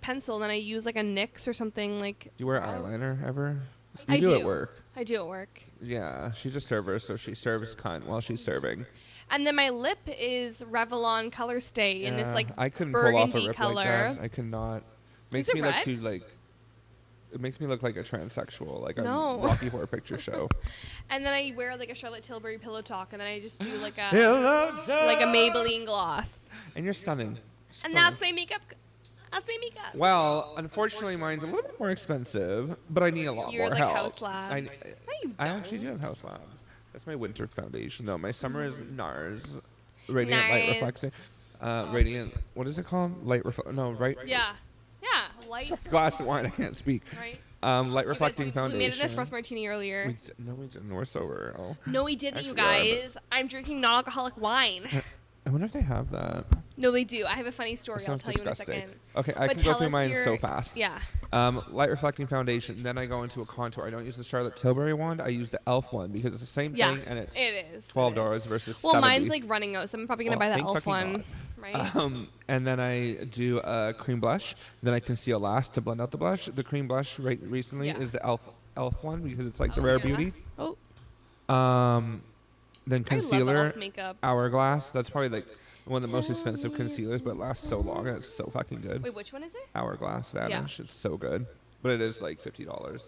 [SPEAKER 1] pencil, and then I use like a NYX or something like.
[SPEAKER 2] Do you wear
[SPEAKER 1] brow.
[SPEAKER 2] eyeliner ever?
[SPEAKER 1] I
[SPEAKER 2] do
[SPEAKER 1] do
[SPEAKER 2] at work.
[SPEAKER 1] I do at work.
[SPEAKER 2] Yeah, she's a server, so she serves cunt while she's serving.
[SPEAKER 1] And then my lip is Revlon Color Stay in this like
[SPEAKER 2] I couldn't pull off a
[SPEAKER 1] burgundy
[SPEAKER 2] rip
[SPEAKER 1] color.
[SPEAKER 2] like that. I could not. Makes
[SPEAKER 1] it
[SPEAKER 2] me look
[SPEAKER 1] red?
[SPEAKER 2] too like. It makes me look like a transsexual, like
[SPEAKER 1] No.
[SPEAKER 2] a Rocky Horror Picture Show.
[SPEAKER 1] And then I wear like a Charlotte Tilbury pillow talk, and then I just do like a
[SPEAKER 2] Like
[SPEAKER 1] a Maybelline gloss.
[SPEAKER 2] And you're stunning.
[SPEAKER 1] And that's my makeup. That's my makeup.
[SPEAKER 2] Well, unfortunately, mine's a little bit more expensive, but I need a lot
[SPEAKER 1] You're
[SPEAKER 2] more
[SPEAKER 1] like
[SPEAKER 2] help.
[SPEAKER 1] House Labs.
[SPEAKER 2] I,
[SPEAKER 1] No, you
[SPEAKER 2] I actually do
[SPEAKER 1] don't.
[SPEAKER 2] have House Labs. That's my winter foundation, though. My summer is NARS, Radiant Light
[SPEAKER 1] NARS.
[SPEAKER 2] Reflecting. Radiant, what is it called? Light no, right?
[SPEAKER 1] Yeah. Yeah. Light.
[SPEAKER 2] Glass of wine, I can't speak.
[SPEAKER 1] Right.
[SPEAKER 2] Light Reflecting
[SPEAKER 1] We
[SPEAKER 2] Foundation.
[SPEAKER 1] made an espresso martini earlier.
[SPEAKER 2] No, we didn't. We're sober. Oh.
[SPEAKER 1] No, we didn't,
[SPEAKER 2] Actually,
[SPEAKER 1] you
[SPEAKER 2] yeah,
[SPEAKER 1] guys. I'm drinking non-alcoholic wine.
[SPEAKER 2] I wonder if they have that.
[SPEAKER 1] No, they do. I have a funny story.
[SPEAKER 2] That
[SPEAKER 1] I'll
[SPEAKER 2] sounds
[SPEAKER 1] tell you in a
[SPEAKER 2] disgusting.
[SPEAKER 1] second.
[SPEAKER 2] Okay, I
[SPEAKER 1] But
[SPEAKER 2] can go
[SPEAKER 1] tell
[SPEAKER 2] through
[SPEAKER 1] us
[SPEAKER 2] mine
[SPEAKER 1] your-
[SPEAKER 2] so fast.
[SPEAKER 1] Yeah.
[SPEAKER 2] Light Reflecting Foundation. Then I go into a contour. I don't use the Charlotte Tilbury wand. I use the Elf one because it's the same
[SPEAKER 1] Yeah.
[SPEAKER 2] thing and it's
[SPEAKER 1] It is.
[SPEAKER 2] $12 versus
[SPEAKER 1] Well,
[SPEAKER 2] $70.
[SPEAKER 1] mine's like running out, so I'm probably gonna buy the
[SPEAKER 2] thank
[SPEAKER 1] elf
[SPEAKER 2] fucking
[SPEAKER 1] one.
[SPEAKER 2] God.
[SPEAKER 1] Right.
[SPEAKER 2] And then I do a cream blush. Then I conceal last to blend out the blush. The cream blush recently
[SPEAKER 1] Yeah.
[SPEAKER 2] is the Elf one because it's like the
[SPEAKER 1] Oh,
[SPEAKER 2] Rare
[SPEAKER 1] yeah.
[SPEAKER 2] Beauty.
[SPEAKER 1] Oh,
[SPEAKER 2] Then
[SPEAKER 1] I love
[SPEAKER 2] concealer,
[SPEAKER 1] elf makeup.
[SPEAKER 2] Hourglass. That's probably like one of the most expensive concealers, but it lasts so long and it's so fucking good.
[SPEAKER 1] Wait, which one is it?
[SPEAKER 2] Hourglass Vanish. It's so good, but it is like $50.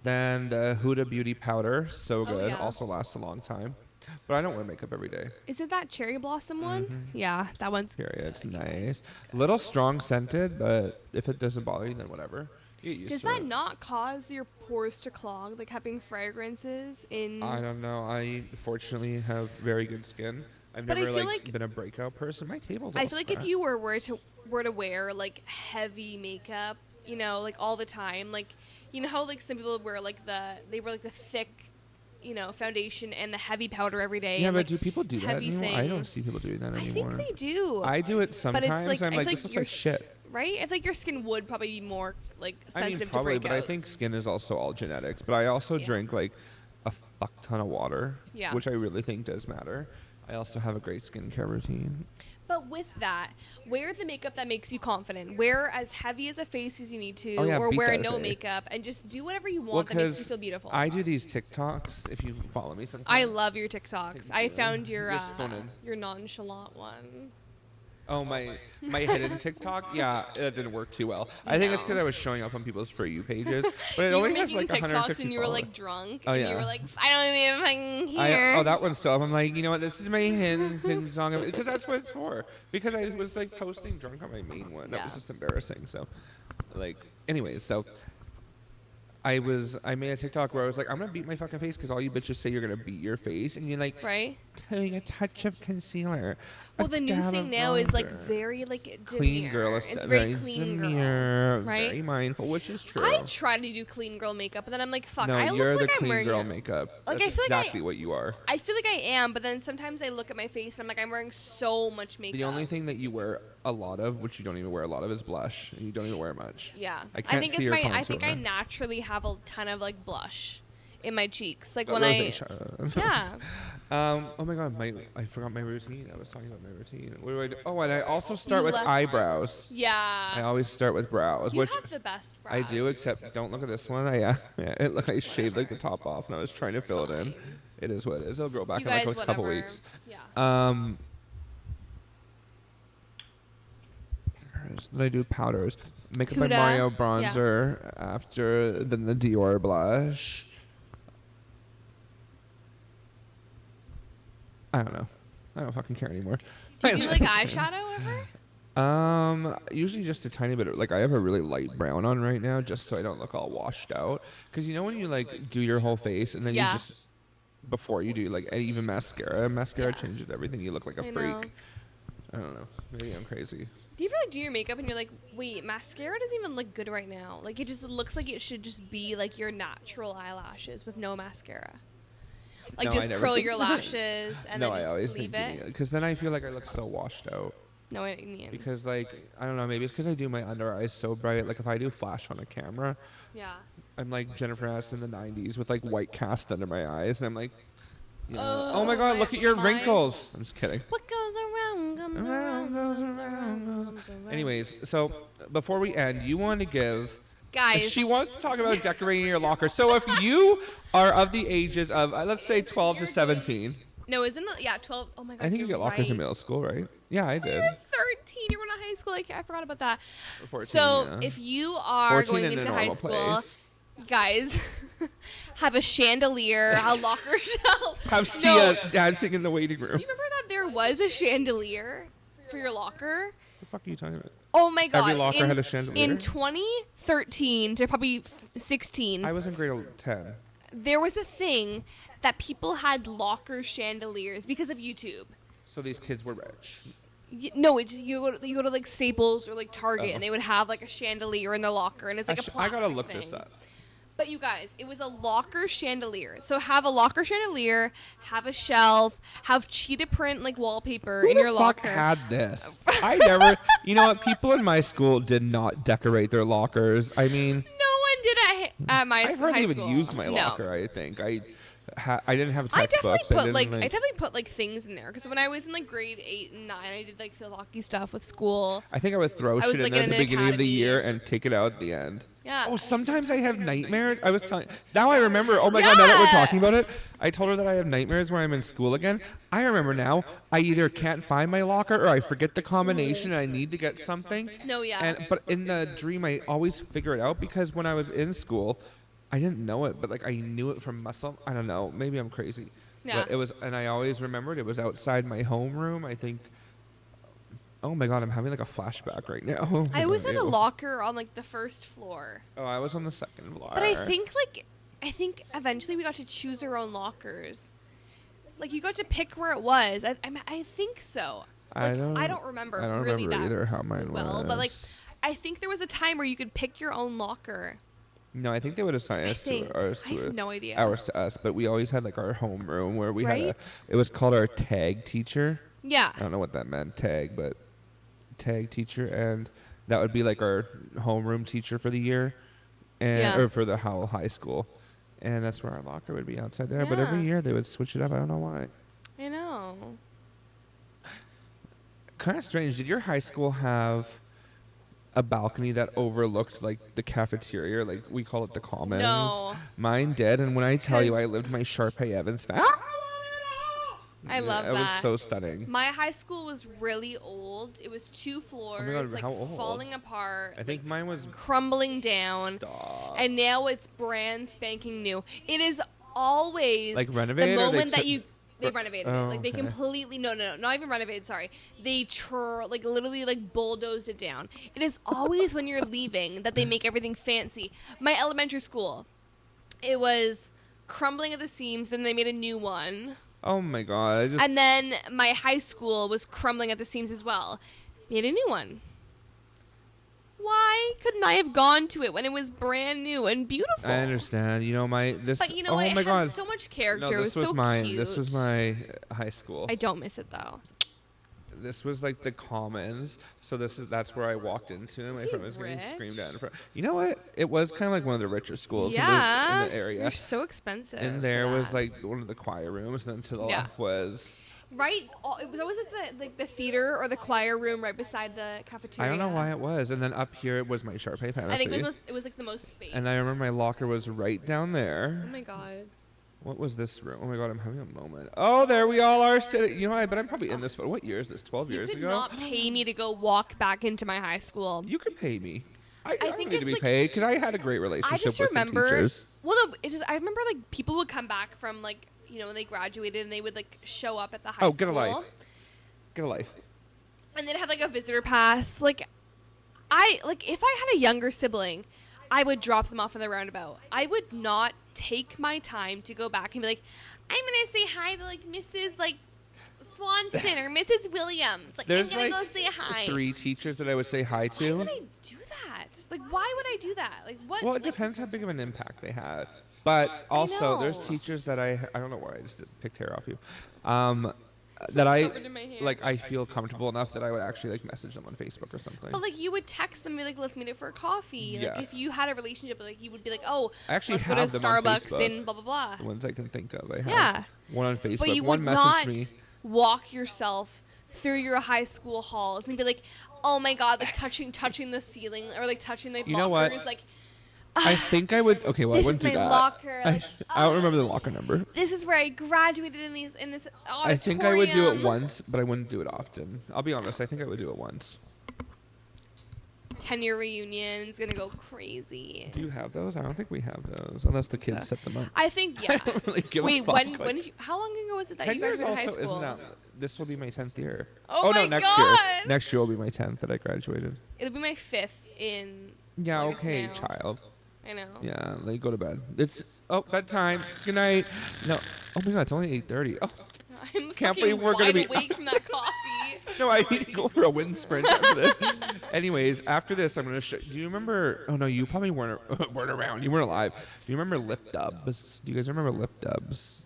[SPEAKER 2] Then the Huda Beauty powder, so good.
[SPEAKER 1] yeah.
[SPEAKER 2] Also lasts a long time, but I don't wear makeup every day.
[SPEAKER 1] Is it that cherry blossom one? Yeah, that one's
[SPEAKER 2] Period. It's
[SPEAKER 1] good.
[SPEAKER 2] nice. Little strong scented, but if it doesn't bother you, then whatever. You get used
[SPEAKER 1] Does
[SPEAKER 2] to
[SPEAKER 1] that
[SPEAKER 2] it.
[SPEAKER 1] not cause your pores to clog, like having fragrances in?
[SPEAKER 2] I don't know. I fortunately have very good skin. I've
[SPEAKER 1] But I
[SPEAKER 2] never
[SPEAKER 1] feel
[SPEAKER 2] like
[SPEAKER 1] like-
[SPEAKER 2] been a breakout person. My table's all
[SPEAKER 1] I feel like if
[SPEAKER 2] scratched.
[SPEAKER 1] you were to wear like heavy makeup, you know, like all the time, like you know how like some people wear like the thick, you know, foundation and the heavy powder every day.
[SPEAKER 2] Yeah,
[SPEAKER 1] and,
[SPEAKER 2] but
[SPEAKER 1] like,
[SPEAKER 2] do people do that
[SPEAKER 1] heavy
[SPEAKER 2] anymore? I don't
[SPEAKER 1] things.
[SPEAKER 2] see people doing that
[SPEAKER 1] I
[SPEAKER 2] anymore.
[SPEAKER 1] think they do.
[SPEAKER 2] I do it
[SPEAKER 1] but
[SPEAKER 2] sometimes.
[SPEAKER 1] it's like
[SPEAKER 2] I'm
[SPEAKER 1] I
[SPEAKER 2] like,
[SPEAKER 1] feel
[SPEAKER 2] this
[SPEAKER 1] like
[SPEAKER 2] looks
[SPEAKER 1] your
[SPEAKER 2] like shit.
[SPEAKER 1] right? I feel like your skin would probably be more like
[SPEAKER 2] I
[SPEAKER 1] sensitive
[SPEAKER 2] mean, probably,
[SPEAKER 1] to breakouts.
[SPEAKER 2] but I think skin is also all genetics. But I also
[SPEAKER 1] Yeah.
[SPEAKER 2] drink like a fuck ton of water,
[SPEAKER 1] Yeah.
[SPEAKER 2] which I really think does matter. I also have a great skincare routine.
[SPEAKER 1] But with that, wear the makeup that makes you confident. Wear as heavy as a face as you need to,
[SPEAKER 2] Oh, yeah,
[SPEAKER 1] or
[SPEAKER 2] beat
[SPEAKER 1] wear
[SPEAKER 2] that
[SPEAKER 1] no
[SPEAKER 2] day.
[SPEAKER 1] makeup, and just do whatever you
[SPEAKER 2] Well,
[SPEAKER 1] want that makes you
[SPEAKER 2] 'cause
[SPEAKER 1] feel beautiful.
[SPEAKER 2] I do these TikToks. If you follow me sometimes.
[SPEAKER 1] I love your TikToks.
[SPEAKER 2] Thank
[SPEAKER 1] I
[SPEAKER 2] you.
[SPEAKER 1] found your
[SPEAKER 2] You're stunning.
[SPEAKER 1] your nonchalant one.
[SPEAKER 2] Oh, my hidden TikTok? Yeah, it didn't work too well. I think it's
[SPEAKER 1] No.
[SPEAKER 2] because I was showing up on people's For You pages. But it
[SPEAKER 1] You were
[SPEAKER 2] only has
[SPEAKER 1] making
[SPEAKER 2] like
[SPEAKER 1] TikToks
[SPEAKER 2] 150
[SPEAKER 1] when you were like
[SPEAKER 2] followers.
[SPEAKER 1] drunk,
[SPEAKER 2] Oh,
[SPEAKER 1] and
[SPEAKER 2] yeah.
[SPEAKER 1] you were like, I don't even fucking hear.
[SPEAKER 2] That one's still up. I'm like, you know what? This is my hidden song. Because that's what it's for. Because I was like posting drunk on my main one. That was
[SPEAKER 1] Yeah.
[SPEAKER 2] just embarrassing. So, like, anyways, so I made a TikTok where I was like, I'm gonna beat my fucking face because all you bitches say you're gonna beat your face, and you're like,
[SPEAKER 1] Right?
[SPEAKER 2] doing a touch of concealer.
[SPEAKER 1] Well,
[SPEAKER 2] a
[SPEAKER 1] the new
[SPEAKER 2] dab
[SPEAKER 1] thing
[SPEAKER 2] of
[SPEAKER 1] now is like
[SPEAKER 2] bronzer.
[SPEAKER 1] very like
[SPEAKER 2] Clean
[SPEAKER 1] demure.
[SPEAKER 2] girl.
[SPEAKER 1] It's very clean
[SPEAKER 2] demure,
[SPEAKER 1] girl, right?
[SPEAKER 2] Very mindful, which is true.
[SPEAKER 1] I try to do clean girl makeup, and then I'm like, fuck,
[SPEAKER 2] no,
[SPEAKER 1] I
[SPEAKER 2] you're
[SPEAKER 1] look like
[SPEAKER 2] the
[SPEAKER 1] I'm
[SPEAKER 2] clean
[SPEAKER 1] wearing
[SPEAKER 2] girl makeup.
[SPEAKER 1] Like,
[SPEAKER 2] That's
[SPEAKER 1] I feel like
[SPEAKER 2] exactly what you are.
[SPEAKER 1] I feel like I am, but then sometimes I look at my face and I'm like, I'm wearing so much makeup.
[SPEAKER 2] The only thing that you wear a lot of, which you don't even wear a lot of, is blush. And you don't even wear much.
[SPEAKER 1] Yeah.
[SPEAKER 2] I can't
[SPEAKER 1] think
[SPEAKER 2] see
[SPEAKER 1] it's
[SPEAKER 2] your
[SPEAKER 1] I think I
[SPEAKER 2] contour.
[SPEAKER 1] naturally have a ton of like blush in my cheeks. Like
[SPEAKER 2] But
[SPEAKER 1] when
[SPEAKER 2] rosacea.
[SPEAKER 1] Yeah.
[SPEAKER 2] Oh my god, I forgot my routine. I was talking about my routine. What do I do? Oh, and I also start
[SPEAKER 1] You
[SPEAKER 2] with
[SPEAKER 1] left-
[SPEAKER 2] eyebrows. I
[SPEAKER 1] Yeah.
[SPEAKER 2] always start with brows,
[SPEAKER 1] You
[SPEAKER 2] which
[SPEAKER 1] have the best brows.
[SPEAKER 2] I do, except don't look at this one. I shaved like the top off, and I was trying to fill it in. It is what it is. It'll grow back
[SPEAKER 1] You
[SPEAKER 2] in like
[SPEAKER 1] guys,
[SPEAKER 2] a couple
[SPEAKER 1] whatever.
[SPEAKER 2] weeks.
[SPEAKER 1] Yeah.
[SPEAKER 2] Then I do powders. Makeup by
[SPEAKER 1] Huda,
[SPEAKER 2] Mario bronzer after, then the Dior blush. I don't know. I don't fucking care anymore.
[SPEAKER 1] Do you do like eyeshadow ever?
[SPEAKER 2] Usually just a tiny bit of, like, I have a really light brown on right now just so I don't look all washed out. Because you know when you like do your whole face and then
[SPEAKER 1] Yeah.
[SPEAKER 2] you just, before you do like even mascara
[SPEAKER 1] Yeah.
[SPEAKER 2] changes everything. You look like a
[SPEAKER 1] I
[SPEAKER 2] freak.
[SPEAKER 1] know.
[SPEAKER 2] I don't know. Maybe I'm crazy.
[SPEAKER 1] Do you ever like do your makeup and you're like, wait, mascara doesn't even look good right now. Like it just looks like it should just be like your natural eyelashes with no mascara. Like
[SPEAKER 2] No, I
[SPEAKER 1] just
[SPEAKER 2] never
[SPEAKER 1] curl
[SPEAKER 2] think-
[SPEAKER 1] your lashes and
[SPEAKER 2] No,
[SPEAKER 1] then
[SPEAKER 2] I
[SPEAKER 1] just
[SPEAKER 2] always
[SPEAKER 1] leave
[SPEAKER 2] think
[SPEAKER 1] it.
[SPEAKER 2] because then I feel like I look so washed out.
[SPEAKER 1] No, I mean.
[SPEAKER 2] Because like I don't know, maybe it's because I do my under eyes so bright. Like if I do flash on a camera,
[SPEAKER 1] Yeah.
[SPEAKER 2] I'm like Jennifer Aniston in the '90s with like white cast under my eyes, and I'm like, Yeah. Oh my God! Look at your wrinkles. I'm just kidding.
[SPEAKER 1] What goes around comes around.
[SPEAKER 2] Goes around, goes. Anyways, so before we end, you want to give.
[SPEAKER 1] Guys,
[SPEAKER 2] She wants to talk about decorating your locker. So if you are of the ages of, let's say, 12 to 17.
[SPEAKER 1] no, isn't it? Yeah, 12. Oh my God,
[SPEAKER 2] I think you
[SPEAKER 1] you're
[SPEAKER 2] get lockers in
[SPEAKER 1] right.
[SPEAKER 2] middle school, right? Yeah, I did.
[SPEAKER 1] You're 13. You're going to high school. I forgot about that.
[SPEAKER 2] 14,
[SPEAKER 1] So
[SPEAKER 2] yeah.
[SPEAKER 1] if you are
[SPEAKER 2] 14
[SPEAKER 1] going
[SPEAKER 2] in a
[SPEAKER 1] into high
[SPEAKER 2] normal
[SPEAKER 1] school,
[SPEAKER 2] place.
[SPEAKER 1] guys, have a chandelier, a locker shelf.
[SPEAKER 2] Have Sia dancing in the waiting room.
[SPEAKER 1] Do you remember that there was a chandelier for your locker?
[SPEAKER 2] What the fuck are you talking about?
[SPEAKER 1] Oh my God.
[SPEAKER 2] Every locker had a chandelier?
[SPEAKER 1] In 2013 to probably 16,
[SPEAKER 2] I was in grade 10.
[SPEAKER 1] there was a thing that people had locker chandeliers because of YouTube.
[SPEAKER 2] So these kids were rich.
[SPEAKER 1] No, you go to like Staples or like Target,
[SPEAKER 2] Oh.
[SPEAKER 1] and they would have like a chandelier in their locker, and it's like a
[SPEAKER 2] I
[SPEAKER 1] plastic
[SPEAKER 2] gotta look
[SPEAKER 1] thing.
[SPEAKER 2] this up.
[SPEAKER 1] But you guys, it was a locker chandelier. So have a locker chandelier, have a shelf, have cheetah print like wallpaper in
[SPEAKER 2] Who
[SPEAKER 1] your
[SPEAKER 2] the fuck
[SPEAKER 1] locker.
[SPEAKER 2] had this? I never. You know what? People in my school did not decorate their lockers. I mean,
[SPEAKER 1] No one did at my
[SPEAKER 2] I
[SPEAKER 1] high
[SPEAKER 2] hardly
[SPEAKER 1] school.
[SPEAKER 2] even used my
[SPEAKER 1] No.
[SPEAKER 2] locker. I think I didn't have
[SPEAKER 1] I
[SPEAKER 2] textbooks.
[SPEAKER 1] definitely put like things in there because when I was in like grade 8 and 9, I did like feel hockey stuff with school.
[SPEAKER 2] I think I would throw
[SPEAKER 1] I was,
[SPEAKER 2] shit in
[SPEAKER 1] like,
[SPEAKER 2] there at
[SPEAKER 1] in
[SPEAKER 2] the
[SPEAKER 1] an
[SPEAKER 2] beginning of the
[SPEAKER 1] academy.
[SPEAKER 2] year and take it out at the end.
[SPEAKER 1] Yeah.
[SPEAKER 2] Oh, sometimes I have nightmares. I was telling. Now I remember. Oh my God! Now that we're talking about it, I told her that I have nightmares when I'm in school again. I remember now. I either can't find my locker or I forget the combination and I need to get something.
[SPEAKER 1] No, yeah.
[SPEAKER 2] But in the dream, I always figure it out because when I was in school, I didn't know it, but like I knew it from muscle. I don't know. Maybe I'm crazy.
[SPEAKER 1] Yeah.
[SPEAKER 2] But it was, and I always remembered it was outside my homeroom. I think. Oh my God, I'm having like a flashback right now.
[SPEAKER 1] I always had a
[SPEAKER 2] Ew.
[SPEAKER 1] locker on like the first floor.
[SPEAKER 2] Oh, I was on the second floor.
[SPEAKER 1] But I think eventually we got to choose our own lockers. Like you got to pick where it was. I think so. Like, I don't remember.
[SPEAKER 2] I don't
[SPEAKER 1] really
[SPEAKER 2] remember
[SPEAKER 1] that
[SPEAKER 2] either how mine
[SPEAKER 1] well,
[SPEAKER 2] was.
[SPEAKER 1] but like I think there was a time where you could pick your own locker.
[SPEAKER 2] No, I think they would assign
[SPEAKER 1] I
[SPEAKER 2] us
[SPEAKER 1] think.
[SPEAKER 2] to ours
[SPEAKER 1] I
[SPEAKER 2] to
[SPEAKER 1] have
[SPEAKER 2] it.
[SPEAKER 1] no idea.
[SPEAKER 2] Ours to us, but we always had like our homeroom where we had
[SPEAKER 1] Right?
[SPEAKER 2] it was called our tag teacher.
[SPEAKER 1] Yeah.
[SPEAKER 2] I don't know what that meant, tag, but tag teacher, and that would be like our homeroom teacher for the year, and
[SPEAKER 1] Yeah.
[SPEAKER 2] or for the whole high school, and that's where our locker would be outside there. But every
[SPEAKER 1] Yeah.
[SPEAKER 2] year they would switch it up. I don't know why.
[SPEAKER 1] I know.
[SPEAKER 2] Kind of strange. Did your high school have a balcony that overlooked like the cafeteria? Like we call it the commons.
[SPEAKER 1] No.
[SPEAKER 2] Mine did, and when I tell you, I
[SPEAKER 1] 'Cause-
[SPEAKER 2] lived my Sharpay Evans fan.
[SPEAKER 1] I love
[SPEAKER 2] It was
[SPEAKER 1] that.
[SPEAKER 2] so stunning.
[SPEAKER 1] My high school was really old. It was 2 floors, like
[SPEAKER 2] how old?
[SPEAKER 1] falling apart,
[SPEAKER 2] I think mine was.
[SPEAKER 1] crumbling down.
[SPEAKER 2] Stop.
[SPEAKER 1] And now it's brand spanking new. It is always
[SPEAKER 2] Like renovated,
[SPEAKER 1] the
[SPEAKER 2] or they
[SPEAKER 1] moment that
[SPEAKER 2] took-
[SPEAKER 1] you they renovated it.
[SPEAKER 2] Oh,
[SPEAKER 1] Like they
[SPEAKER 2] okay.
[SPEAKER 1] completely no, not even renovated, sorry. They like literally like bulldozed it down. It is always when you're leaving that they make everything fancy. My elementary school, it was crumbling at the seams, then they made a new one.
[SPEAKER 2] Oh my God! I just.
[SPEAKER 1] And then my high school was crumbling at the seams as well. Made a new one. Why couldn't I have gone to it when it was brand new and beautiful?
[SPEAKER 2] I understand. You know this.
[SPEAKER 1] But you know
[SPEAKER 2] oh
[SPEAKER 1] what? It
[SPEAKER 2] my
[SPEAKER 1] had
[SPEAKER 2] God!
[SPEAKER 1] so much character.
[SPEAKER 2] No,
[SPEAKER 1] It was
[SPEAKER 2] this was
[SPEAKER 1] so
[SPEAKER 2] mine.
[SPEAKER 1] cute.
[SPEAKER 2] This was my high school.
[SPEAKER 1] I don't miss it though.
[SPEAKER 2] This was like the commons. So that's where I walked into. And my friend was getting
[SPEAKER 1] rich.
[SPEAKER 2] screamed at in front. You know what? It was kind of like one of the richer schools in
[SPEAKER 1] Yeah,
[SPEAKER 2] the area.
[SPEAKER 1] You're so expensive.
[SPEAKER 2] And
[SPEAKER 1] for
[SPEAKER 2] there was
[SPEAKER 1] that.
[SPEAKER 2] like one of the choir rooms, and then to the
[SPEAKER 1] Yeah.
[SPEAKER 2] left was.
[SPEAKER 1] right. It was always like the theater or the choir room right beside the cafeteria.
[SPEAKER 2] I don't know why it was. And then up here was my Sharpay fantasy.
[SPEAKER 1] I think it was like the most space.
[SPEAKER 2] And I remember my locker was right down there.
[SPEAKER 1] Oh my god.
[SPEAKER 2] What was this room? Oh my God, I'm having a moment. Oh, there we all are sitting. You know what? But I'm probably in this. What year is this? 12
[SPEAKER 1] You
[SPEAKER 2] years
[SPEAKER 1] could
[SPEAKER 2] ago?
[SPEAKER 1] not pay me to go walk back into my high school.
[SPEAKER 2] You could pay me. I
[SPEAKER 1] think
[SPEAKER 2] don't need to
[SPEAKER 1] it's
[SPEAKER 2] be
[SPEAKER 1] like-
[SPEAKER 2] paid because I had a great relationship
[SPEAKER 1] I just
[SPEAKER 2] with some
[SPEAKER 1] remember.
[SPEAKER 2] teachers.
[SPEAKER 1] Well, no, I remember like people would come back from like when they graduated and they would like show up at the high
[SPEAKER 2] Oh,
[SPEAKER 1] school.
[SPEAKER 2] get a life. Get a life.
[SPEAKER 1] And they'd have like a visitor pass. Like if I had a younger sibling, I would drop them off in the roundabout. I would not take my time to go back and be like, I'm gonna say hi to like Mrs. like Swanson or Mrs. Williams. Like
[SPEAKER 2] There's
[SPEAKER 1] I'm gonna
[SPEAKER 2] like
[SPEAKER 1] go say hi.
[SPEAKER 2] 3 teachers that I would say hi
[SPEAKER 1] Why
[SPEAKER 2] to.
[SPEAKER 1] would I do that? Like why would I do that? Like what?
[SPEAKER 2] Well, it
[SPEAKER 1] like,
[SPEAKER 2] depends how big of an impact they had. But also, there's
[SPEAKER 1] know.
[SPEAKER 2] teachers that I don't know why I just picked hair off you. that I
[SPEAKER 1] Covered in my hair.
[SPEAKER 2] like I feel comfortable enough that I would actually like message them on Facebook or something.
[SPEAKER 1] But like you would text them and be like, let's meet up for a coffee.
[SPEAKER 2] Yeah.
[SPEAKER 1] Like if you had a relationship, like you would be like, oh,
[SPEAKER 2] I actually
[SPEAKER 1] let's go to
[SPEAKER 2] have them on
[SPEAKER 1] Starbucks
[SPEAKER 2] Facebook.
[SPEAKER 1] and blah blah blah.
[SPEAKER 2] The ones I can think of. I have
[SPEAKER 1] Yeah.
[SPEAKER 2] one on Facebook.
[SPEAKER 1] But you
[SPEAKER 2] one
[SPEAKER 1] would
[SPEAKER 2] messaged
[SPEAKER 1] not
[SPEAKER 2] me.
[SPEAKER 1] walk yourself through your high school halls and be like, oh my god, like touching the ceiling or like touching the
[SPEAKER 2] You know what?
[SPEAKER 1] lockers, like.
[SPEAKER 2] I think I would. Okay, well,
[SPEAKER 1] This
[SPEAKER 2] I wouldn't
[SPEAKER 1] is
[SPEAKER 2] do
[SPEAKER 1] my
[SPEAKER 2] that.
[SPEAKER 1] locker, like,
[SPEAKER 2] I don't remember the locker number.
[SPEAKER 1] This is where I graduated in this auditorium.
[SPEAKER 2] I think I would do it once, but I wouldn't do it often. I'll be honest. I think I would do it once.
[SPEAKER 1] 10-year reunions gonna go crazy.
[SPEAKER 2] Do you have those? I don't think we have those, unless the kids set them up.
[SPEAKER 1] I think yeah.
[SPEAKER 2] I don't really give
[SPEAKER 1] Wait,
[SPEAKER 2] a fuck.
[SPEAKER 1] when did you? How long ago was it that
[SPEAKER 2] 10
[SPEAKER 1] you
[SPEAKER 2] years
[SPEAKER 1] graduated high
[SPEAKER 2] also
[SPEAKER 1] school?
[SPEAKER 2] isn't that. This will be my 10th year.
[SPEAKER 1] Oh
[SPEAKER 2] no,
[SPEAKER 1] my
[SPEAKER 2] next year.
[SPEAKER 1] God.
[SPEAKER 2] Next year will be my 10th that I graduated.
[SPEAKER 1] It'll be my 5th in.
[SPEAKER 2] Yeah,
[SPEAKER 1] August
[SPEAKER 2] okay,
[SPEAKER 1] now.
[SPEAKER 2] child.
[SPEAKER 1] I know.
[SPEAKER 2] Yeah, let me go to bed. It's bedtime. Good night. No, oh my god, it's only 8:30. Oh,
[SPEAKER 1] I'm
[SPEAKER 2] Can't
[SPEAKER 1] fucking
[SPEAKER 2] believe we're gonna
[SPEAKER 1] wide
[SPEAKER 2] be-
[SPEAKER 1] awake from that coffee.
[SPEAKER 2] no, I need to go for a wind sprint after this. Anyways, after this, I'm gonna show. Do you remember? Oh no, you probably weren't around. You weren't alive. Do you remember lip dubs? Do you guys remember lip dubs?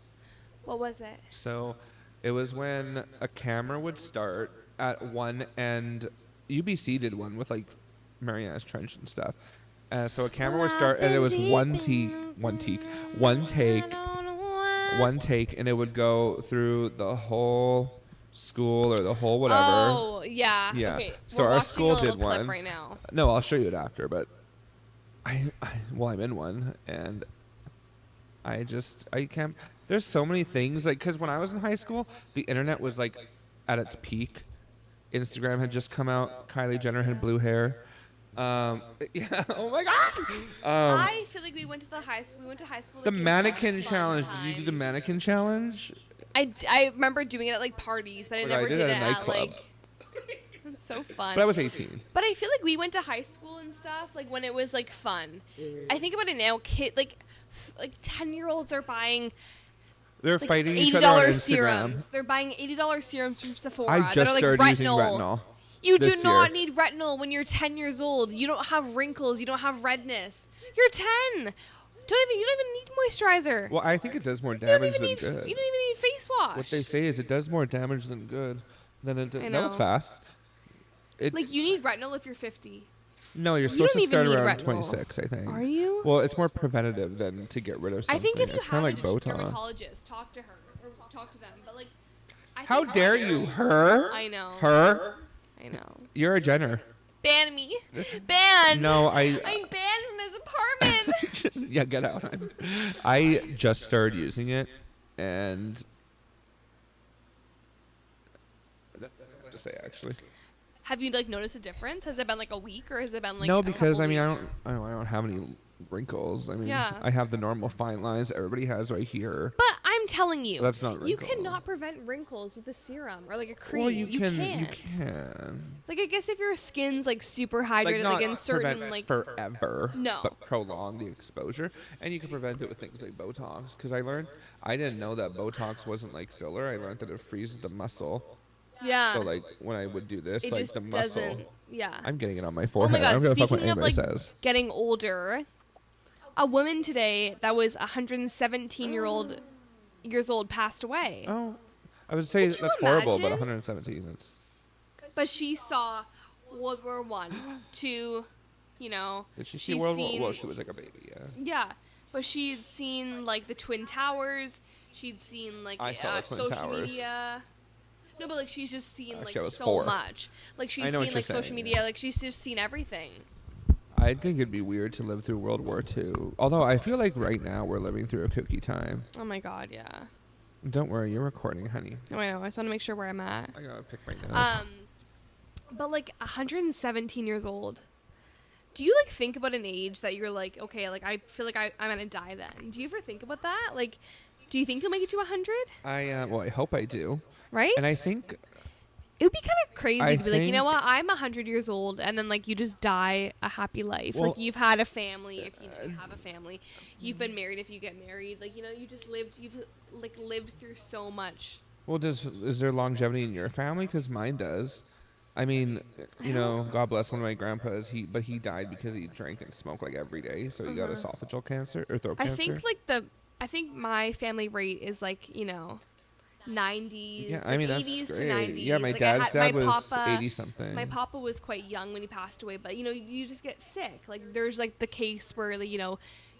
[SPEAKER 1] What was it?
[SPEAKER 2] So, it was when a camera would start at one end. UBC did one with like Mariana's Trench and stuff. So a camera would start, and it was one take, and it would go through the whole school or the whole whatever.
[SPEAKER 1] Oh yeah.
[SPEAKER 2] Yeah.
[SPEAKER 1] Okay.
[SPEAKER 2] So
[SPEAKER 1] we're
[SPEAKER 2] our
[SPEAKER 1] watching
[SPEAKER 2] school
[SPEAKER 1] a little
[SPEAKER 2] did
[SPEAKER 1] clip
[SPEAKER 2] one.
[SPEAKER 1] right now.
[SPEAKER 2] No, I'll show you it after, but I'm in one, and I can't. There's so many things, like, because when I was in high school, the internet was like at its peak. Instagram had just come out. Kylie Jenner had blue hair. Yeah. Oh my god.
[SPEAKER 1] I feel like we went to high school.
[SPEAKER 2] The
[SPEAKER 1] like, in
[SPEAKER 2] mannequin
[SPEAKER 1] such
[SPEAKER 2] challenge.
[SPEAKER 1] fun
[SPEAKER 2] Did you do the
[SPEAKER 1] times.
[SPEAKER 2] mannequin challenge?
[SPEAKER 1] I remember doing it at like parties, but I
[SPEAKER 2] Like,
[SPEAKER 1] never
[SPEAKER 2] I did
[SPEAKER 1] did
[SPEAKER 2] it
[SPEAKER 1] it
[SPEAKER 2] at a
[SPEAKER 1] at
[SPEAKER 2] nightclub.
[SPEAKER 1] like. That's so fun.
[SPEAKER 2] But I was 18.
[SPEAKER 1] But I feel like we went to high school and stuff like when it was like fun. I think about it now, like 10-year-olds are buying
[SPEAKER 2] They're
[SPEAKER 1] like
[SPEAKER 2] fighting each other on
[SPEAKER 1] $80
[SPEAKER 2] Instagram.
[SPEAKER 1] serums. They're buying $80 serums from Sephora.
[SPEAKER 2] I
[SPEAKER 1] that
[SPEAKER 2] just
[SPEAKER 1] are like
[SPEAKER 2] started using retinol.
[SPEAKER 1] You do
[SPEAKER 2] this
[SPEAKER 1] not
[SPEAKER 2] year.
[SPEAKER 1] need retinol when you're 10 years old. You don't have wrinkles. You don't have redness. You're 10. You don't even need moisturizer.
[SPEAKER 2] Well, I think it does more
[SPEAKER 1] You don't
[SPEAKER 2] damage
[SPEAKER 1] even
[SPEAKER 2] than
[SPEAKER 1] need.
[SPEAKER 2] good.
[SPEAKER 1] You don't even need face wash.
[SPEAKER 2] What they say is it does more damage than good. Then it
[SPEAKER 1] I
[SPEAKER 2] that was
[SPEAKER 1] know.
[SPEAKER 2] fast.
[SPEAKER 1] Like you need retinol if you're 50.
[SPEAKER 2] No, you're
[SPEAKER 1] You
[SPEAKER 2] supposed
[SPEAKER 1] don't
[SPEAKER 2] to start
[SPEAKER 1] even need
[SPEAKER 2] around
[SPEAKER 1] retinol.
[SPEAKER 2] 26, I think.
[SPEAKER 1] Are you?
[SPEAKER 2] Well, it's more preventative than to get rid of
[SPEAKER 1] I
[SPEAKER 2] something.
[SPEAKER 1] think if you
[SPEAKER 2] it's
[SPEAKER 1] have
[SPEAKER 2] kind
[SPEAKER 1] a
[SPEAKER 2] of like Botox.
[SPEAKER 1] dermatologist, talk to her or talk to them. But like,
[SPEAKER 2] How dare you? Her?
[SPEAKER 1] I know.
[SPEAKER 2] Her?
[SPEAKER 1] I know.
[SPEAKER 2] You're a Jenner.
[SPEAKER 1] Ban me. Banned.
[SPEAKER 2] No,
[SPEAKER 1] I'm banned from this apartment.
[SPEAKER 2] yeah, get out. I just started using it, and that's what to say actually.
[SPEAKER 1] Have you like noticed a difference? Has it been like a week or has it been like
[SPEAKER 2] No,
[SPEAKER 1] a
[SPEAKER 2] because
[SPEAKER 1] couple
[SPEAKER 2] I mean
[SPEAKER 1] weeks?
[SPEAKER 2] I don't have any wrinkles. I mean,
[SPEAKER 1] Yeah.
[SPEAKER 2] I have the normal fine lines everybody has right here.
[SPEAKER 1] But I'm telling you,
[SPEAKER 2] That's not
[SPEAKER 1] you
[SPEAKER 2] wrinkle.
[SPEAKER 1] cannot prevent wrinkles with a serum or like a cream.
[SPEAKER 2] Well, you can.
[SPEAKER 1] Can't.
[SPEAKER 2] You can.
[SPEAKER 1] Like I guess if your skin's like super hydrated,
[SPEAKER 2] Not
[SPEAKER 1] like in certain
[SPEAKER 2] prevent
[SPEAKER 1] like
[SPEAKER 2] forever.
[SPEAKER 1] No.
[SPEAKER 2] But prolong the exposure, and you can prevent it with things like Botox. Because I didn't know that Botox wasn't like filler. I learned that it freezes the muscle.
[SPEAKER 1] yeah.
[SPEAKER 2] So like when I would do this,
[SPEAKER 1] it
[SPEAKER 2] like
[SPEAKER 1] just
[SPEAKER 2] the muscle.
[SPEAKER 1] doesn't. Yeah.
[SPEAKER 2] I'm getting it on my
[SPEAKER 1] Oh
[SPEAKER 2] forehead.
[SPEAKER 1] my
[SPEAKER 2] I
[SPEAKER 1] god!
[SPEAKER 2] don't give a fuck what
[SPEAKER 1] Speaking of
[SPEAKER 2] anybody
[SPEAKER 1] like
[SPEAKER 2] says.
[SPEAKER 1] getting older, a woman today that was 117 years old passed away.
[SPEAKER 2] Oh, I would say
[SPEAKER 1] Could you
[SPEAKER 2] that's horrible, but
[SPEAKER 1] imagine?
[SPEAKER 2] 117. It's.
[SPEAKER 1] But she saw World War One, two, you know.
[SPEAKER 2] Did she see
[SPEAKER 1] she's
[SPEAKER 2] World War?
[SPEAKER 1] seen-
[SPEAKER 2] Well, she was like a baby. Yeah.
[SPEAKER 1] Yeah, but she'd seen like the Twin Towers. She'd seen like
[SPEAKER 2] I saw the Twin
[SPEAKER 1] social
[SPEAKER 2] Towers.
[SPEAKER 1] media. No, but like she's just seen like
[SPEAKER 2] Shit, I was
[SPEAKER 1] so
[SPEAKER 2] 4.
[SPEAKER 1] much. Like
[SPEAKER 2] I
[SPEAKER 1] she's
[SPEAKER 2] know what
[SPEAKER 1] seen
[SPEAKER 2] you're
[SPEAKER 1] like social
[SPEAKER 2] saying,
[SPEAKER 1] media.
[SPEAKER 2] yeah.
[SPEAKER 1] Like she's just seen everything.
[SPEAKER 2] I think it'd be weird to live through World War II. Although I feel like right now we're living through a kooky time.
[SPEAKER 1] Oh my god, yeah.
[SPEAKER 2] Don't worry, you're recording, honey.
[SPEAKER 1] No, I know. I just want to make sure where I'm at.
[SPEAKER 2] I gotta pick my nose.
[SPEAKER 1] But like 117 years old. Do you like think about an age that you're like, okay, like I feel like I'm gonna die then? Do you ever think about that? Like, do you think you'll make it to 100?
[SPEAKER 2] Well, I hope I do.
[SPEAKER 1] Right?
[SPEAKER 2] And I think
[SPEAKER 1] it would be kind of crazy
[SPEAKER 2] I
[SPEAKER 1] to be like, you know
[SPEAKER 2] think-
[SPEAKER 1] what? I'm 100 years old, and then like you just die a happy life.
[SPEAKER 2] Well,
[SPEAKER 1] like you've had a family, if you know you have a family. You've been married if you get married. Like you know, you just lived. You've like lived through so much.
[SPEAKER 2] well, is there longevity in your family? Because mine does. I mean, you know, God bless one of my grandpas. He died because he drank and smoked like every day, so he got esophageal cancer or throat
[SPEAKER 1] I
[SPEAKER 2] cancer.
[SPEAKER 1] think I think my family rate is like, you know, 90s.
[SPEAKER 2] Yeah, I
[SPEAKER 1] like
[SPEAKER 2] mean, that's
[SPEAKER 1] 80s to
[SPEAKER 2] great.
[SPEAKER 1] 90s.
[SPEAKER 2] Yeah, my
[SPEAKER 1] like
[SPEAKER 2] dad's dad
[SPEAKER 1] my
[SPEAKER 2] was
[SPEAKER 1] papa,
[SPEAKER 2] 80-something.
[SPEAKER 1] My papa was quite young when he passed away, but you just get sick. Like there's like the case where like,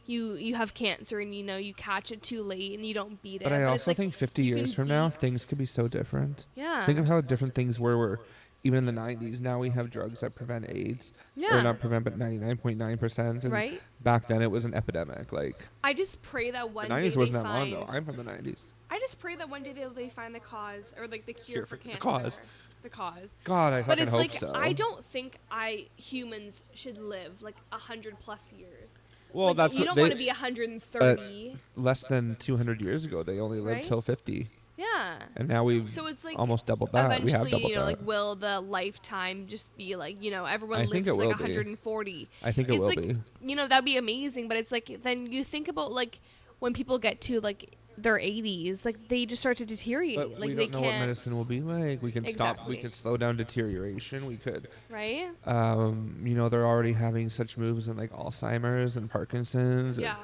[SPEAKER 1] you have cancer and you catch it too late and you don't beat it.
[SPEAKER 2] But I also
[SPEAKER 1] like,
[SPEAKER 2] think 50 years from now, things could be so different.
[SPEAKER 1] Yeah.
[SPEAKER 2] Think of how different things were even in the 90s. Now we have drugs that prevent AIDS.
[SPEAKER 1] Yeah.
[SPEAKER 2] Or not prevent, but 99.9%. And
[SPEAKER 1] right.
[SPEAKER 2] back then it was an epidemic. Like,
[SPEAKER 1] I just pray that one
[SPEAKER 2] the
[SPEAKER 1] day
[SPEAKER 2] 90s wasn't
[SPEAKER 1] they
[SPEAKER 2] that
[SPEAKER 1] find.
[SPEAKER 2] long, though. I'm from the 90s.
[SPEAKER 1] I just pray that one day they find the cause or like the cure for cancer. The cause.
[SPEAKER 2] God, I
[SPEAKER 1] But
[SPEAKER 2] fucking
[SPEAKER 1] it's
[SPEAKER 2] hope
[SPEAKER 1] like
[SPEAKER 2] so.
[SPEAKER 1] I don't think humans should live like 100+ years.
[SPEAKER 2] Well,
[SPEAKER 1] like,
[SPEAKER 2] that's
[SPEAKER 1] you don't want to be 130.
[SPEAKER 2] Less than 200 years ago, they only lived
[SPEAKER 1] Right?
[SPEAKER 2] till 50.
[SPEAKER 1] Yeah.
[SPEAKER 2] And now we've
[SPEAKER 1] So it's like
[SPEAKER 2] almost doubled that.
[SPEAKER 1] Eventually,
[SPEAKER 2] We have doubled that.
[SPEAKER 1] like will the lifetime just be like, everyone
[SPEAKER 2] I
[SPEAKER 1] lives
[SPEAKER 2] think it
[SPEAKER 1] like
[SPEAKER 2] will be.
[SPEAKER 1] 140.
[SPEAKER 2] I think it
[SPEAKER 1] It's
[SPEAKER 2] will
[SPEAKER 1] like,
[SPEAKER 2] be.
[SPEAKER 1] That'd be amazing, but it's like then you think about like when people get to like their 80s, like they just start to deteriorate.
[SPEAKER 2] But
[SPEAKER 1] like
[SPEAKER 2] we
[SPEAKER 1] they
[SPEAKER 2] don't know
[SPEAKER 1] can't.
[SPEAKER 2] what medicine will be like. We can stop. We
[SPEAKER 1] Exactly.
[SPEAKER 2] could slow down deterioration. We could.
[SPEAKER 1] Right?
[SPEAKER 2] They're already having such moves in like Alzheimer's and Parkinson's.
[SPEAKER 1] Yeah.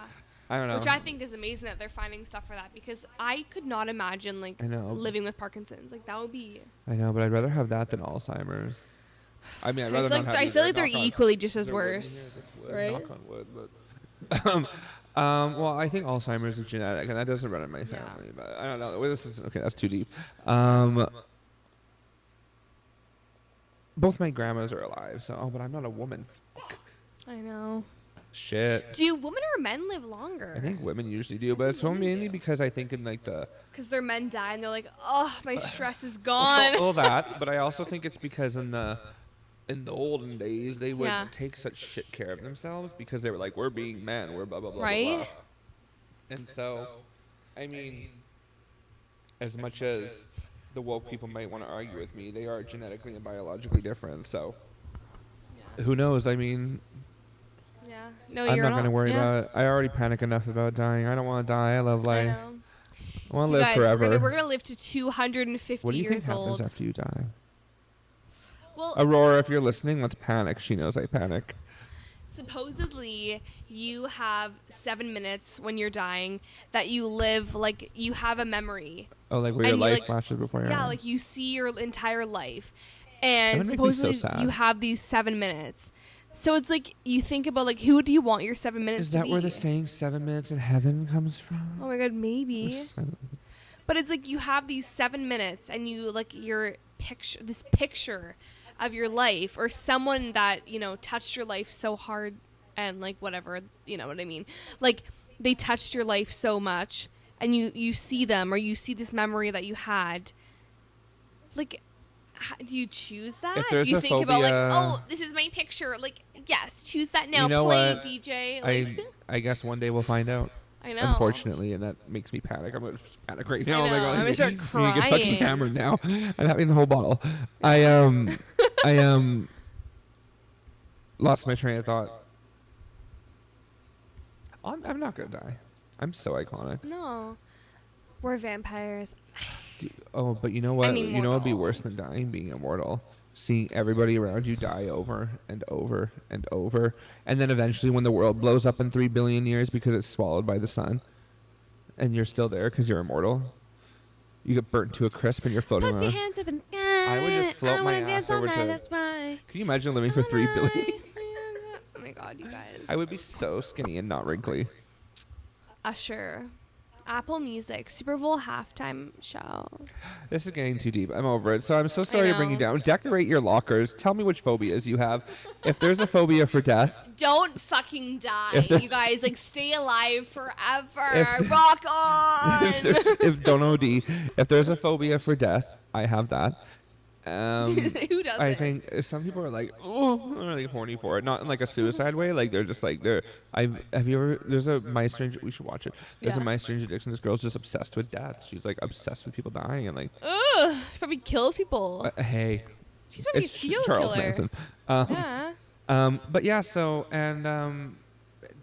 [SPEAKER 2] I don't know.
[SPEAKER 1] Which I think is amazing that they're finding stuff for that because I could not imagine like
[SPEAKER 2] I know.
[SPEAKER 1] living with Parkinson's. Like that would be.
[SPEAKER 2] I know, but I'd rather have that than Alzheimer's. I mean, I'd rather not have
[SPEAKER 1] I
[SPEAKER 2] either.
[SPEAKER 1] feel like they're
[SPEAKER 2] Knock on-
[SPEAKER 1] equally just as
[SPEAKER 2] Is there wood in
[SPEAKER 1] worse.
[SPEAKER 2] here? There's wood.
[SPEAKER 1] right?
[SPEAKER 2] Knock on wood, but. Well, I think Alzheimer's is genetic, and that doesn't run in my family. But I don't know. Okay, that's too deep. Both my grandmas are alive, so but I'm not a woman. Fuck.
[SPEAKER 1] I know.
[SPEAKER 2] Shit.
[SPEAKER 1] Do women or men live longer?
[SPEAKER 2] I think women usually do, but it's mainly because I think in like the.
[SPEAKER 1] Because their men die and they're like, oh, my stress is gone.
[SPEAKER 2] All that, but I also think it's because in the olden days they would take such shit care of themselves because they were like, we're being men, we're blah blah blah
[SPEAKER 1] Right?
[SPEAKER 2] blah blah. And so, I mean, as much as the woke people might want to argue with me, they are genetically and biologically different. So, who knows? I mean,
[SPEAKER 1] Yeah. No,
[SPEAKER 2] I'm
[SPEAKER 1] you're
[SPEAKER 2] not going to worry about it. I already panic enough about dying. I don't want to die. I love
[SPEAKER 1] I
[SPEAKER 2] life.
[SPEAKER 1] know.
[SPEAKER 2] I want to
[SPEAKER 1] You
[SPEAKER 2] live
[SPEAKER 1] guys,
[SPEAKER 2] forever.
[SPEAKER 1] We're gonna live to 250
[SPEAKER 2] What do you think
[SPEAKER 1] years
[SPEAKER 2] happens
[SPEAKER 1] old.
[SPEAKER 2] after you die?
[SPEAKER 1] Well,
[SPEAKER 2] Aurora, if you're listening, let's panic. She knows I panic.
[SPEAKER 1] supposedly you have 7 minutes when you're dying that you live like you have a memory.
[SPEAKER 2] Oh, like where
[SPEAKER 1] And
[SPEAKER 2] your
[SPEAKER 1] you,
[SPEAKER 2] life
[SPEAKER 1] like-
[SPEAKER 2] flashes before your
[SPEAKER 1] Yeah,
[SPEAKER 2] eyes.
[SPEAKER 1] like you see your entire life,
[SPEAKER 2] That
[SPEAKER 1] and
[SPEAKER 2] would make me so
[SPEAKER 1] supposedly
[SPEAKER 2] sad.
[SPEAKER 1] you have these 7 minutes. So it's like you think about like who do you want your 7 minutes
[SPEAKER 2] Is
[SPEAKER 1] to
[SPEAKER 2] that
[SPEAKER 1] be?
[SPEAKER 2] where the saying 7 minutes in heaven comes from?
[SPEAKER 1] Oh my god, maybe. But it's like you have these 7 minutes and you like your picture of your life or someone that, touched your life so hard and like whatever, you know what I mean? Like they touched your life so much and you see them or you see this memory that you had. Like do you choose that?
[SPEAKER 2] If there's
[SPEAKER 1] Do you
[SPEAKER 2] a
[SPEAKER 1] think about like,
[SPEAKER 2] phobia-
[SPEAKER 1] oh, this is my picture? Like, yes, choose that now.
[SPEAKER 2] You know
[SPEAKER 1] Play
[SPEAKER 2] what?
[SPEAKER 1] DJ. Like,
[SPEAKER 2] I guess one day we'll find out.
[SPEAKER 1] I know.
[SPEAKER 2] Unfortunately, and that makes me panic. I'm going to panic right now.
[SPEAKER 1] I
[SPEAKER 2] Oh my
[SPEAKER 1] know,
[SPEAKER 2] god.
[SPEAKER 1] I'm gonna start
[SPEAKER 2] You get fucking
[SPEAKER 1] crying.
[SPEAKER 2] hammered now. I'm having the whole bottle. I lost my train of thought. I'm not going to die. I'm so iconic.
[SPEAKER 1] No. We're vampires.
[SPEAKER 2] Oh, but you know what?
[SPEAKER 1] I mean,
[SPEAKER 2] You know what'd be
[SPEAKER 1] mortal.
[SPEAKER 2] worse than dying? Being immortal. Seeing everybody around you die over and over and over. And then eventually when the world blows up in 3 billion years because it's swallowed by the sun. And you're still there because you're immortal. You get burnt to a crisp and you're floating
[SPEAKER 1] Put your
[SPEAKER 2] around.
[SPEAKER 1] hands up in the sky.
[SPEAKER 2] I would just float
[SPEAKER 1] I
[SPEAKER 2] my
[SPEAKER 1] wanna dance
[SPEAKER 2] ass
[SPEAKER 1] all
[SPEAKER 2] over
[SPEAKER 1] night,
[SPEAKER 2] to-
[SPEAKER 1] That's why.
[SPEAKER 2] Can you imagine living for 3 billion?
[SPEAKER 1] Oh my god, you guys.
[SPEAKER 2] I would be so skinny and not wrinkly.
[SPEAKER 1] Usher. Apple Music. Super Bowl halftime show.
[SPEAKER 2] This is getting too deep. I'm over it. So I'm so sorry to bring you
[SPEAKER 1] know.
[SPEAKER 2] down. Decorate your lockers. Tell me which phobias you have. If there's a phobia for death,
[SPEAKER 1] Don't fucking die,
[SPEAKER 2] If there-
[SPEAKER 1] you guys. Like, stay alive forever.
[SPEAKER 2] If-
[SPEAKER 1] Rock on.
[SPEAKER 2] if don't OD, if there's a phobia for death, I have that.
[SPEAKER 1] Who doesn't?
[SPEAKER 2] I think some people are like, oh, I'm really horny for it. Not in like a suicide way. Like they're just like they're. Have you ever? There's a My Strange. We should watch it. There's a
[SPEAKER 1] Yeah.
[SPEAKER 2] My Strange Addiction. This girl's just obsessed with death. She's like obsessed with people dying and like,
[SPEAKER 1] Ugh. She probably kills people.
[SPEAKER 2] hey,
[SPEAKER 1] She's probably a
[SPEAKER 2] it's
[SPEAKER 1] serial
[SPEAKER 2] Charles
[SPEAKER 1] killer.
[SPEAKER 2] Manson.
[SPEAKER 1] Yeah.
[SPEAKER 2] But yeah. So and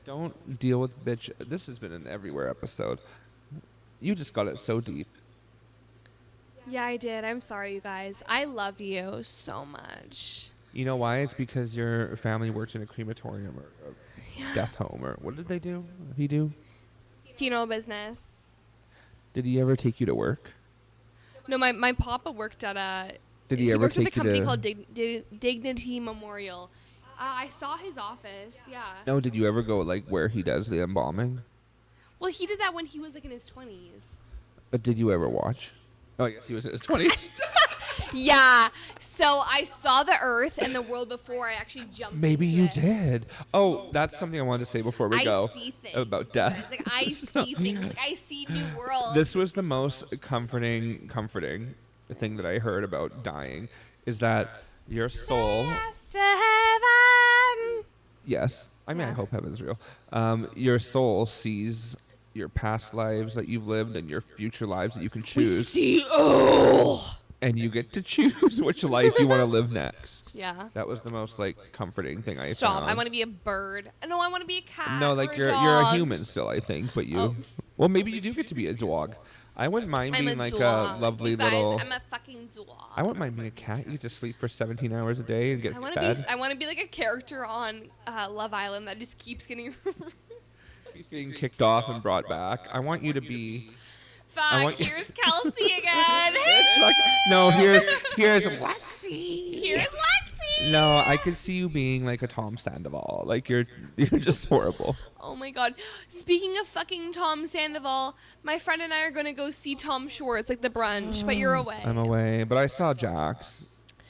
[SPEAKER 2] don't deal with bitch. This has been an everywhere episode. You just got it so deep.
[SPEAKER 1] Yeah, I did. I'm sorry, you guys. I love you so much.
[SPEAKER 2] You know why? It's because your family worked in a crematorium or a death home or what did they do? He do?
[SPEAKER 1] Funeral business.
[SPEAKER 2] Did he ever take you to work?
[SPEAKER 1] No, my papa worked at a.
[SPEAKER 2] Did he ever
[SPEAKER 1] worked with
[SPEAKER 2] take
[SPEAKER 1] a company
[SPEAKER 2] you to?
[SPEAKER 1] called Dignity Memorial. I saw his office. Yeah.
[SPEAKER 2] No, did you ever go like where he does the embalming?
[SPEAKER 1] Well, he did that when he was like in his 20s.
[SPEAKER 2] But did you ever watch? Oh, I guess he was in his 20s.
[SPEAKER 1] Yeah. So I saw the Earth and the world before I actually jumped.
[SPEAKER 2] Maybe
[SPEAKER 1] into
[SPEAKER 2] you
[SPEAKER 1] it.
[SPEAKER 2] did. Oh, that's something I wanted to say before we go.
[SPEAKER 1] I see things
[SPEAKER 2] about death.
[SPEAKER 1] Like I see things. Like I see new worlds.
[SPEAKER 2] This was the most comforting thing that I heard about dying, is that your soul.
[SPEAKER 1] Yes to heaven.
[SPEAKER 2] Yes, I mean, I
[SPEAKER 1] Yeah.
[SPEAKER 2] hope heaven's real. Your soul sees your past lives that you've lived and your future lives that you can choose, and you get to choose which life you want to live next.
[SPEAKER 1] Yeah.
[SPEAKER 2] That was the most like comforting thing I
[SPEAKER 1] Stop.
[SPEAKER 2] found.
[SPEAKER 1] I want to be a bird. No, I want to be a cat.
[SPEAKER 2] No,
[SPEAKER 1] or
[SPEAKER 2] like
[SPEAKER 1] a
[SPEAKER 2] you're a
[SPEAKER 1] dog.
[SPEAKER 2] human still, I think, but you.
[SPEAKER 1] Oh.
[SPEAKER 2] Well, maybe you do get to be a dog. I wouldn't mind
[SPEAKER 1] I'm
[SPEAKER 2] being
[SPEAKER 1] a
[SPEAKER 2] like
[SPEAKER 1] zoa.
[SPEAKER 2] a lovely
[SPEAKER 1] you guys,
[SPEAKER 2] little.
[SPEAKER 1] I'm a fucking zoa.
[SPEAKER 2] I wouldn't mind being a cat. You get to sleep for 17 hours a day and get
[SPEAKER 1] I want
[SPEAKER 2] fed.
[SPEAKER 1] to be. I want to be like a character on Love Island that just keeps getting.
[SPEAKER 2] Keeps getting kicked off and brought back. I want you to be.
[SPEAKER 1] Fuck. Here's Kelsey again.
[SPEAKER 2] No, here's Lexi.
[SPEAKER 1] Here's Lexi.
[SPEAKER 2] No, I could see you being like a Tom Sandoval. Like you're just horrible.
[SPEAKER 1] Oh my god. Speaking of fucking Tom Sandoval, my friend and I are gonna go see Tom Schwartz, like the brunch, but you're away.
[SPEAKER 2] I'm away, but I saw Jax.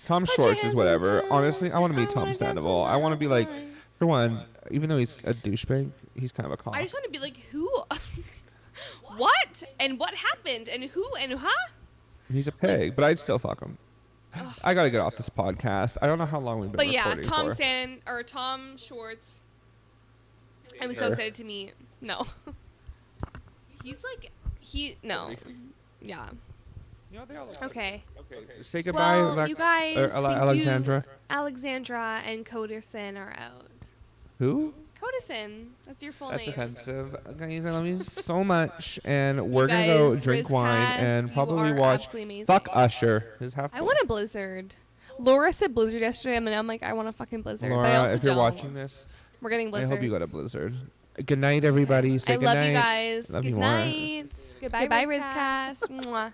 [SPEAKER 2] Tom
[SPEAKER 1] Put your
[SPEAKER 2] Schwartz is
[SPEAKER 1] hands
[SPEAKER 2] whatever.
[SPEAKER 1] up,
[SPEAKER 2] Honestly, I want to meet
[SPEAKER 1] I
[SPEAKER 2] Tom
[SPEAKER 1] wanna dance
[SPEAKER 2] Sandoval.
[SPEAKER 1] on
[SPEAKER 2] I want to be like,
[SPEAKER 1] time.
[SPEAKER 2] for one, even though he's a douchebag, he's kind of a cop.
[SPEAKER 1] I just want to be like, who? What? And what happened? And who? And huh?
[SPEAKER 2] He's a pig, but I'd still fuck him. I gotta get off this podcast. I don't know how long we've been
[SPEAKER 1] But yeah,
[SPEAKER 2] recording for.
[SPEAKER 1] Tom Schwartz. I'm so excited to meet. No. No. Yeah.
[SPEAKER 2] You know, they all look
[SPEAKER 1] Okay.
[SPEAKER 2] Okay. Say goodbye,
[SPEAKER 1] Well, you guys, thank
[SPEAKER 2] Alexandra.
[SPEAKER 1] you. Alexandra and Codison are out.
[SPEAKER 2] Who?
[SPEAKER 1] Codison. That's your full
[SPEAKER 2] That's
[SPEAKER 1] name.
[SPEAKER 2] offensive. Guys, I love you so much. And we're going to go
[SPEAKER 1] guys,
[SPEAKER 2] drink wine
[SPEAKER 1] Rizzcast,
[SPEAKER 2] and
[SPEAKER 1] you
[SPEAKER 2] probably
[SPEAKER 1] are
[SPEAKER 2] watch
[SPEAKER 1] absolutely amazing.
[SPEAKER 2] Fuck Usher. His half
[SPEAKER 1] I want a Blizzard. Laura said Blizzard yesterday, and I'm like, I want a fucking Blizzard.
[SPEAKER 2] Laura,
[SPEAKER 1] but I also
[SPEAKER 2] if you're
[SPEAKER 1] don't.
[SPEAKER 2] watching this,
[SPEAKER 1] We're getting
[SPEAKER 2] I
[SPEAKER 1] Blizzards.
[SPEAKER 2] hope you got a Blizzard. Good night, everybody. Say
[SPEAKER 1] I
[SPEAKER 2] good
[SPEAKER 1] love
[SPEAKER 2] night.
[SPEAKER 1] you guys.
[SPEAKER 2] Love
[SPEAKER 1] Good
[SPEAKER 2] you more.
[SPEAKER 1] night. Goodbye, Rizzcast. Mwah.